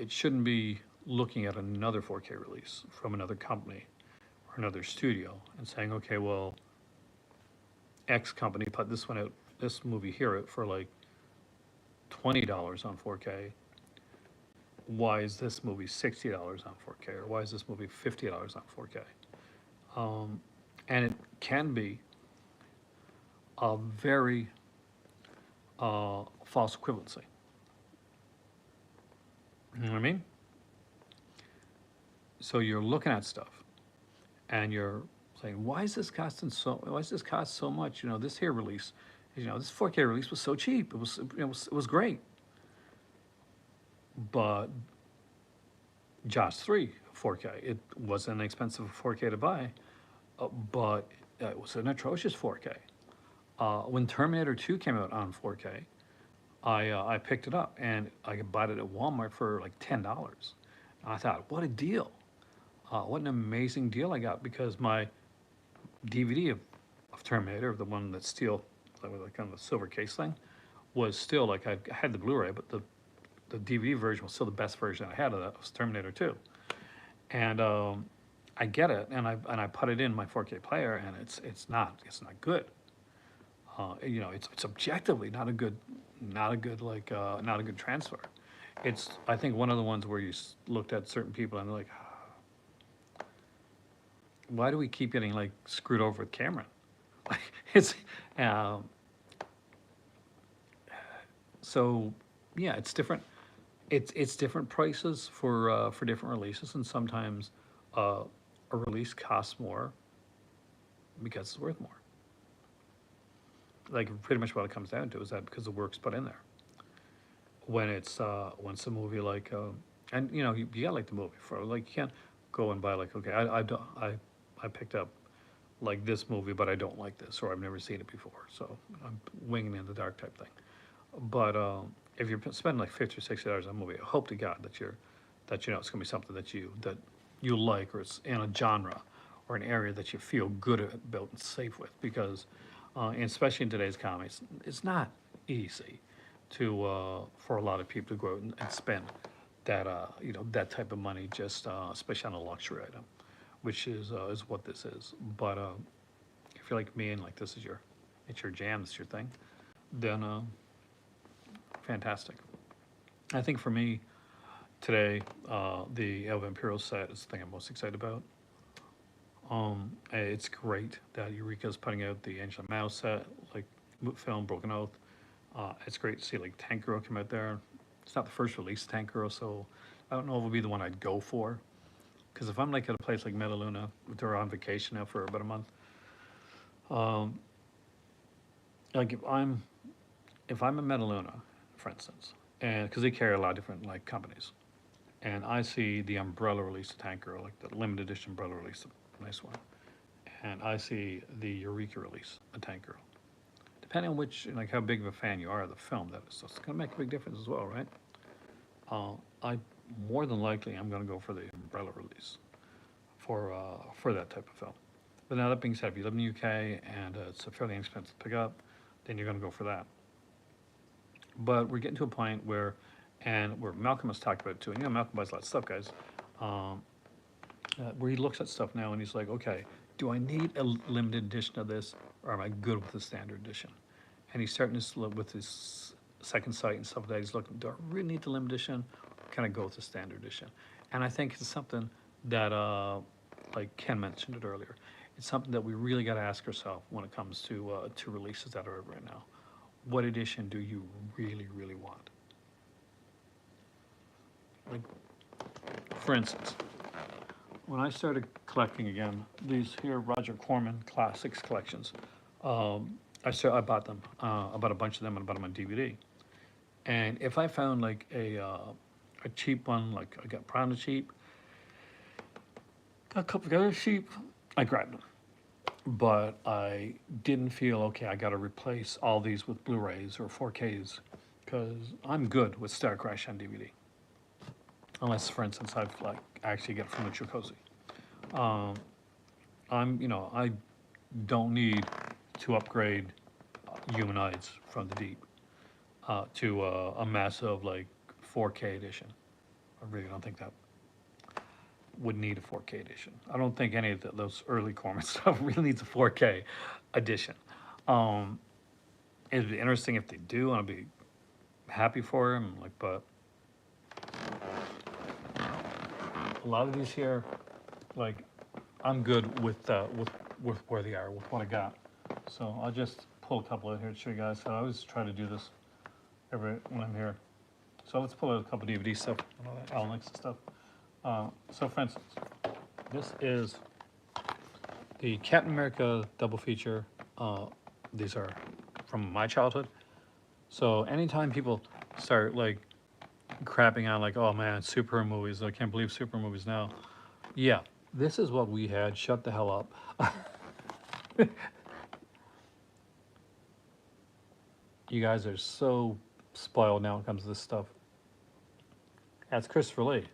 It shouldn't be looking at another 4K release from another company or another studio and saying, okay, well, X company put this one out, this movie here out for like $20 on 4K. Why is this movie $60 on 4K, or why is this movie $50 on 4K? And it can be a very false equivalency. You know what I mean? So you're looking at stuff, and you're saying, why is this costing so? Why does this cost so much? This here release, this 4K release was so cheap. It was great. But Jaws 3 4K, it wasn't expensive 4K to buy, but it was an atrocious 4K. When Terminator 2 came out on 4K, I picked it up and I bought it at Walmart for like $10. And I thought, what a deal. What an amazing deal I got, because my DVD of Terminator, the one that's still like kind of a silver case thing, was still like, I had the Blu-ray, but the DVD version was still the best version I had of that. It was Terminator 2. And I get it, and I put it in my 4K player, and it's not good. It's objectively not a good transfer. It's, I think, one of the ones where you looked at certain people and they're like, why do we keep getting like screwed over with Cameron? Like, it's so yeah, it's different. It's different prices for different releases, and sometimes uh, a release costs more because it's worth more. Like pretty much what it comes down to is that because the work's put in there. When it's a movie like and you know you gotta like the movie for like you can't go and buy like okay I picked up like this movie but I don't like this or I've never seen it before so I'm winging in the dark type thing. But if you're spending like 50 or $60 on a movie, I hope to God that you know it's gonna be something that you like or it's in a genre or an area that you feel good about and safe with because and especially in today's comics, it's not easy to for a lot of people to go out and spend that you know that type of money just especially on a luxury item, which is what this is. But if you're like me and like this is your it's your jam, it's your thing, then fantastic. I think for me today, the El Vampiro set is the thing I'm most excited about. It's great that Eureka's putting out the Angel Mouse set, like film Broken Oath. It's great to see like Tank Girl come out there. It's not the first release of Tank Girl, so I don't know if it'll be the one I'd go for. Because if I'm like at a place like Metaluna, they're on vacation now for about a month. Um, like if I'm in Metaluna, for instance, and because they carry a lot of different like companies, and I see the Umbrella release of Tank Girl, like the limited edition Umbrella release, a nice one, and I see the Eureka release of Tank Girl. Depending on which, like how big of a fan you are of the film, that is, so it's gonna make a big difference as well, right? I more than likely I'm gonna go for the Umbrella release for that type of film. But now that being said, if you live in the UK and it's a fairly inexpensive to pick up, then you're gonna go for that. But we're getting to a point where, and where Malcolm has talked about it too, and you know Malcolm buys a lot of stuff, guys. Um, where he looks at stuff now and he's like, okay, do I need a limited edition of this, or am I good with the standard edition? And he's starting to look with his second sight and stuff like that. He's looking, do I really need the limited edition, or can I go with the standard edition? And I think it's something that, like Ken mentioned it earlier, it's something that we really got to ask ourselves when it comes to releases that are out right now. What edition do you really, really want? Like, for instance, when I started collecting again, these here Roger Corman Classics collections, I bought them. I bought a bunch of them and I bought them on DVD. And if I found like a cheap one, like I got Prada cheap, got a couple of other cheap, I grabbed them. But I didn't feel okay. I got to replace all these with Blu-rays or 4Ks because I'm good with Star Crash on DVD. Unless, for instance, I've like actually get it from the Chukosi. Um, I don't need to upgrade Humanoids from the Deep to a massive like 4K edition. I really don't think that would need a 4K edition. I don't think any of those early Corman stuff really needs a 4K edition. Um, it'd be interesting if they do, and I'd be happy for them. Like, but a lot of these here, like, I'm good with where they are, with what I got. So I'll just pull a couple out here to show you guys. So I always try to do this every when I'm here. So let's pull out a couple DVD stuff, Alex and stuff. So for instance, this is the Captain America double feature. These are from my childhood. So anytime people start like crapping on like, oh man, super movies, I can't believe super movies now. Yeah, this is what we had. Shut the hell up. You guys are so spoiled now when it comes to this stuff. That's Christopher Lee.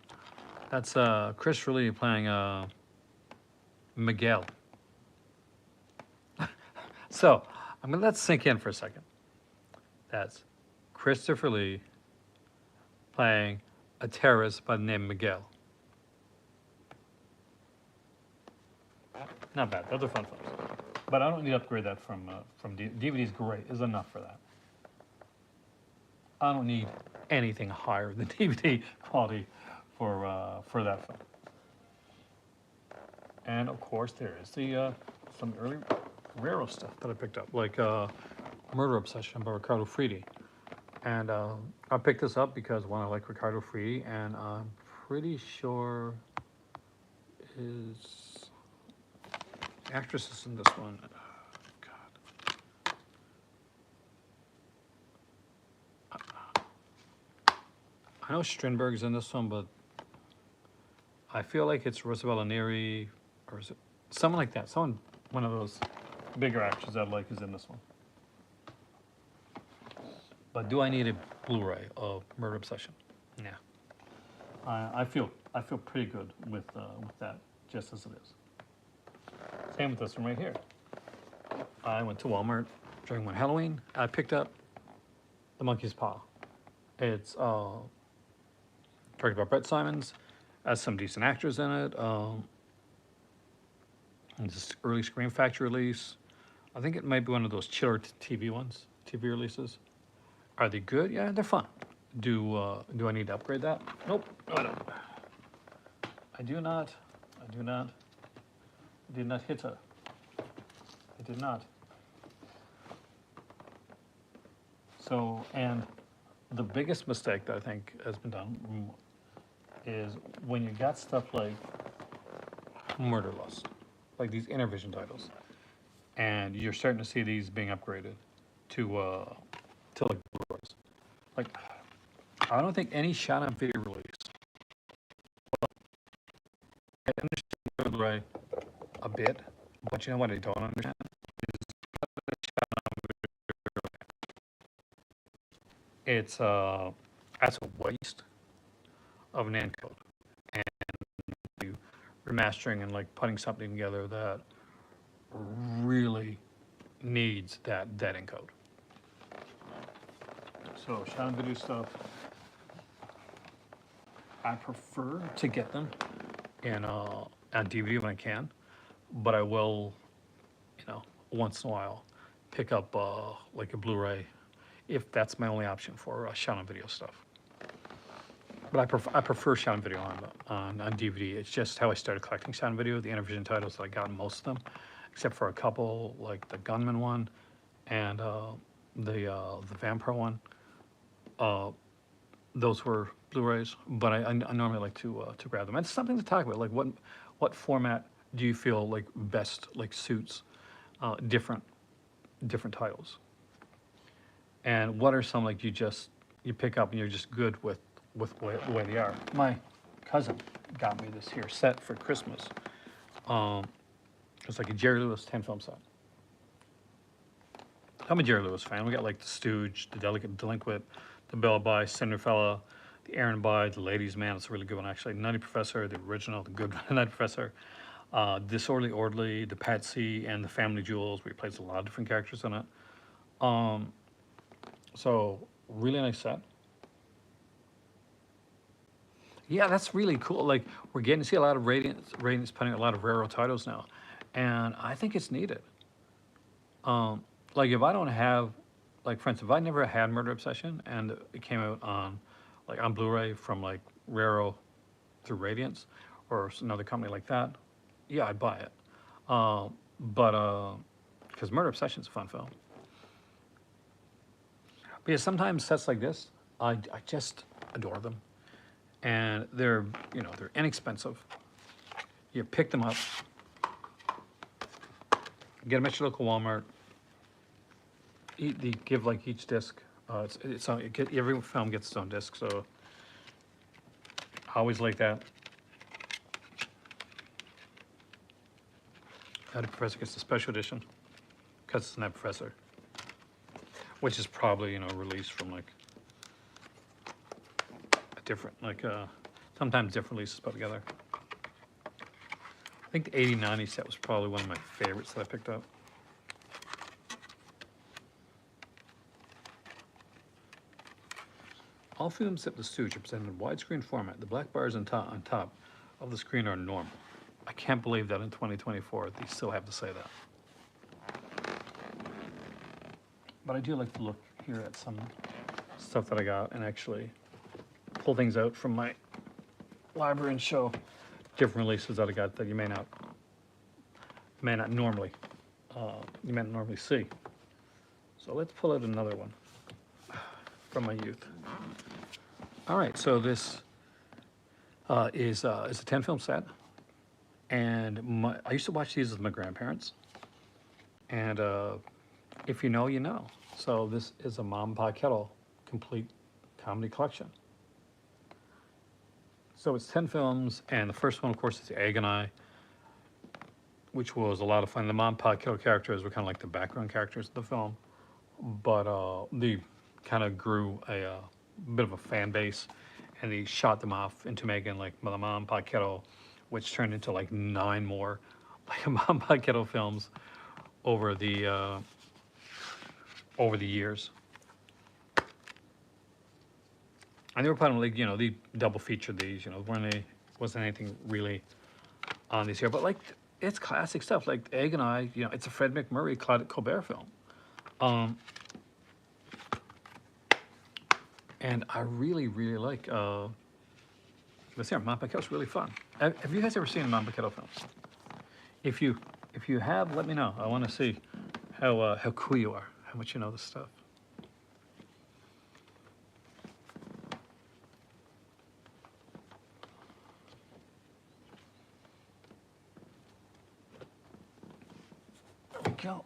That's Christopher Lee playing Miguel. So I'm gonna let it sink in for a second. That's Christopher Lee playing a terrorist by the name Miguel. Not bad. Those are fun films. But I don't need to upgrade that from DVD's great. Is enough for that. I don't need anything higher than DVD quality for that film. And of course, there is the some early Raro stuff that I picked up, like Murder Obsession by Ricardo Fredi. And I picked this up because one, I like Ricardo Freedy, and I'm pretty sure his actress is in this one. God. I know Strindberg's in this one, but I feel like it's Rosabella Neri, or is it someone like that? Someone, one of those bigger actors I like is in this one. But do I need a Blu-ray of Murder Obsession? Nah. I feel pretty good with that, just as it is. Same with this one right here. I went to Walmart during one Halloween. I picked up The Monkey's Paw. It's directed by Brett Simons. Has some decent actors in it. It's early Scream Factory release. I think it might be one of those chiller TV ones, TV releases. Are they good? Yeah, they're fun. Do I need to upgrade that? Nope, no, I don't. I do not. I do not. I did not hit her. I did not. So, and the biggest mistake that I think has been done is when you got stuff like Murder Lust, like these Intervision titles, and you're starting to see these being upgraded to like Blu-rays. Like, I don't think any shot on video release. I understand Blu-ray a bit, but you know what I don't understand? It's that's a waste of an encode, and you remastering and like putting something together that really needs that encode. So shot on video stuff, I prefer to get them in on DVD when I can, but I will, once in a while, pick up like a Blu-ray if that's my only option for shot on video stuff. But I prefer shot on video on DVD. It's just how I started collecting shot on video. The Intervision titles that I got, most of them, except for a couple, like the Gunman one and the Vampire one. Those were Blu-rays, but I normally like to grab them. It's something to talk about. Like what format do you feel like best like suits different titles? And what are some like you pick up and you're just good with the way they are? My cousin got me this here set for Christmas. It's like a Jerry Lewis 10-film set. I'm a Jerry Lewis fan. We got like The Stooge, The Delicate Delinquent, The Bell By, Cinderfella, The Aaron By, The Ladies' Man. It's a really good one actually. Nutty Professor, the original, the good Nutty Professor. Disorderly Orderly, The Patsy, and The Family Jewels, where he plays a lot of different characters in it. So really nice set. Yeah, that's really cool. Like we're getting to see a lot of ratings putting a lot of rare titles now, and I think it's needed. Like if I don't have, like for instance, if I never had Murder Obsession and it came out on, like on Blu-ray from like Raro through Radiance or another company like that, yeah, I'd buy it. But because Murder Obsession is a fun film. But yeah, sometimes sets like this, I just adore them, and they're they're inexpensive. You pick them up, get them at your local Walmart. Give like each disc. Every film gets its own disc, so I always like that. Nutty Professor gets the special edition because it's Nutty Professor, which is probably released from like a different sometimes different releases put together. I think the 80-90 set was probably one of my favorites that I picked up. All films except The Stooge are presented in widescreen format. The black bars on top of the screen are normal. I can't believe that in 2024 they still have to say that. But I do like to look here at some stuff that I got and actually pull things out from my library and show different releases that I got that you may not normally see. So let's pull out another one. from my youth. All right, so this is a 10-film set, and I used to watch these with my grandparents, and if you know, you know. So this is a Mom and Pa Kettle complete comedy collection. So it's 10 films, and the first one, of course, is Egg and I, which was a lot of fun. The Mom and Pa Kettle characters were kind of like the background characters of the film, but they kind of grew a bit of a fan base, and they shot them off into making like the Mom and Pa Kettle, which turned into like 9 more like Mom and Pa Kettle films over the years. And they were planning like, you know, they double featured these, you know, wasn't anything really on these here, but like it's classic stuff. Like Egg and I, you know, it's a Fred MacMurray, Claude Colbert film. And I really, really like this here. Mom and Pa Kettle's really fun. Have you guys ever seen Mom and Pa Kettle films? If you have, let me know. I want to see how cool you are, how much you know this stuff. There we go.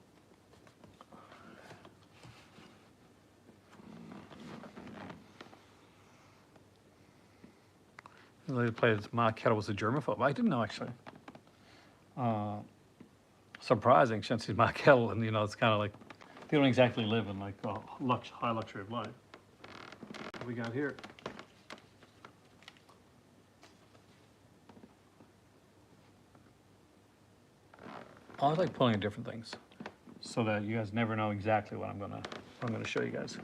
They played Ma Kettle was a germaphobe. I didn't know actually. Surprising since he's Ma Kettle, and you know it's kind of like they don't exactly live in like high luxury of life. What we got here? I like pulling in different things so that you guys never know exactly what I'm gonna show you guys.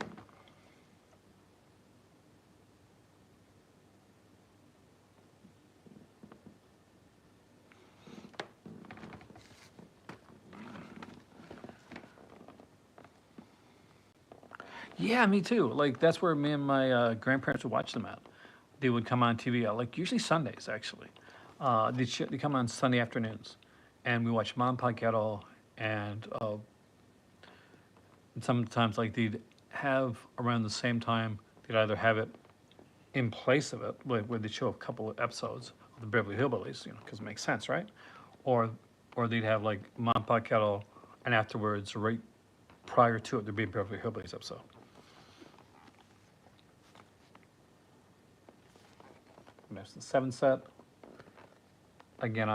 Yeah, me too. Like that's where me and my grandparents would watch them at. They would come on TV, like usually Sundays actually. They come on Sunday afternoons, and we watch Mom and Pa Kettle, and sometimes like they'd have around the same time they'd either have it in place of it, where they show a couple of episodes of the Beverly Hillbillies, you know, because it makes sense, right? Or they'd have like Mom and Pa Kettle, and afterwards, right prior to it, there'd be a Beverly Hillbillies episode. Magnificent Seven set. Again,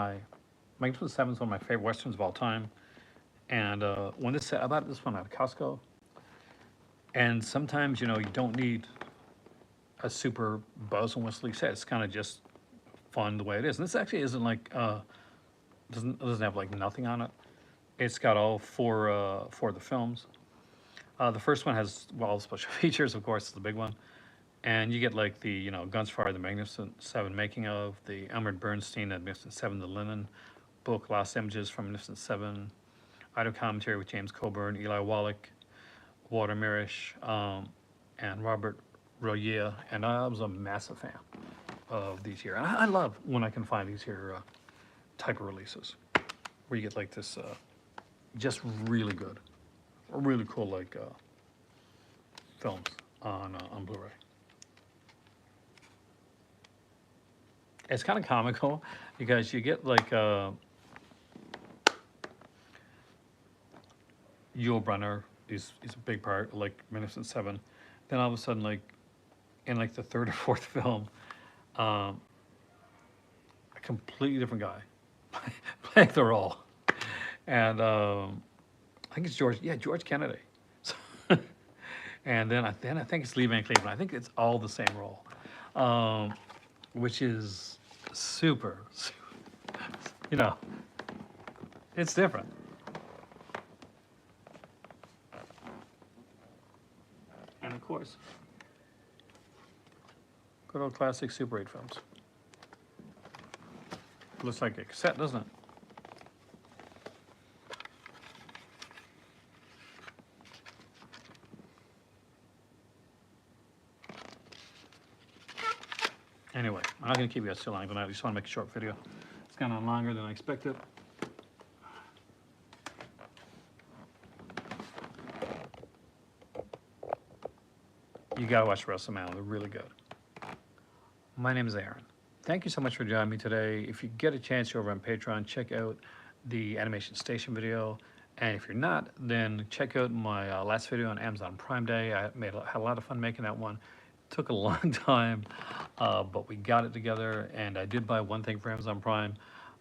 Magnificent Seven is one of my favorite westerns of all time. And when this set, I bought this one at Costco. And sometimes, you know, you don't need a super bells and whistling set. It's kind of just fun the way it is. And this actually isn't like doesn't have like nothing on it. It's got all four of the films. The first one has all the special features, of course, it's the big one. And you get like the, you know, Guns Fired, the Magnificent Seven making of, the Elmer Bernstein, the Magnificent Seven, the Linen book, Lost Images from Magnificent Seven, audio commentary with James Coburn, Eli Wallach, Walter Mirisch, and Robert Royer. And I was a massive fan of these here. And I love when I can find these here type of releases where you get like this just really good, really cool like films on Blu-ray. It's kind of comical because you get like Yul Brynner is a big part, like Magnificent Seven. Then all of a sudden, like in like the third or fourth film, a completely different guy playing the role, and I think it's George Kennedy. And then I think it's Lee Van Cleef. I think it's all the same role, which is super, you know, it's different. And of course, good old classic Super 8 films. Looks like a cassette, doesn't it? Anyway, I'm not going to keep you guys too long tonight. I just want to make a short video. It's gone on longer than I expected. You gotta watch the rest of them out. They're really good. My name is Aaron. Thank you so much for joining me today. If you get a chance, you're over on Patreon, check out the Animation Station video. And if you're not, then check out my last video on Amazon Prime Day. I had a lot of fun making that one. Took a long time, but we got it together. And I did buy one thing for Amazon Prime.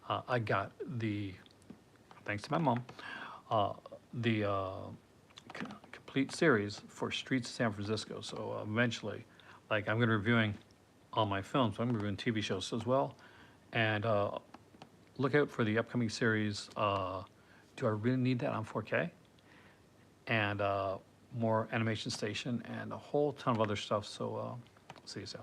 I got the, thanks to my mom, the complete series for Streets of San Francisco. So eventually, like I'm going to be reviewing all my films, so I'm reviewing TV shows as well. And look out for the upcoming series. Do I really need that on 4K? And more Animation Station and a whole ton of other stuff. So see you soon.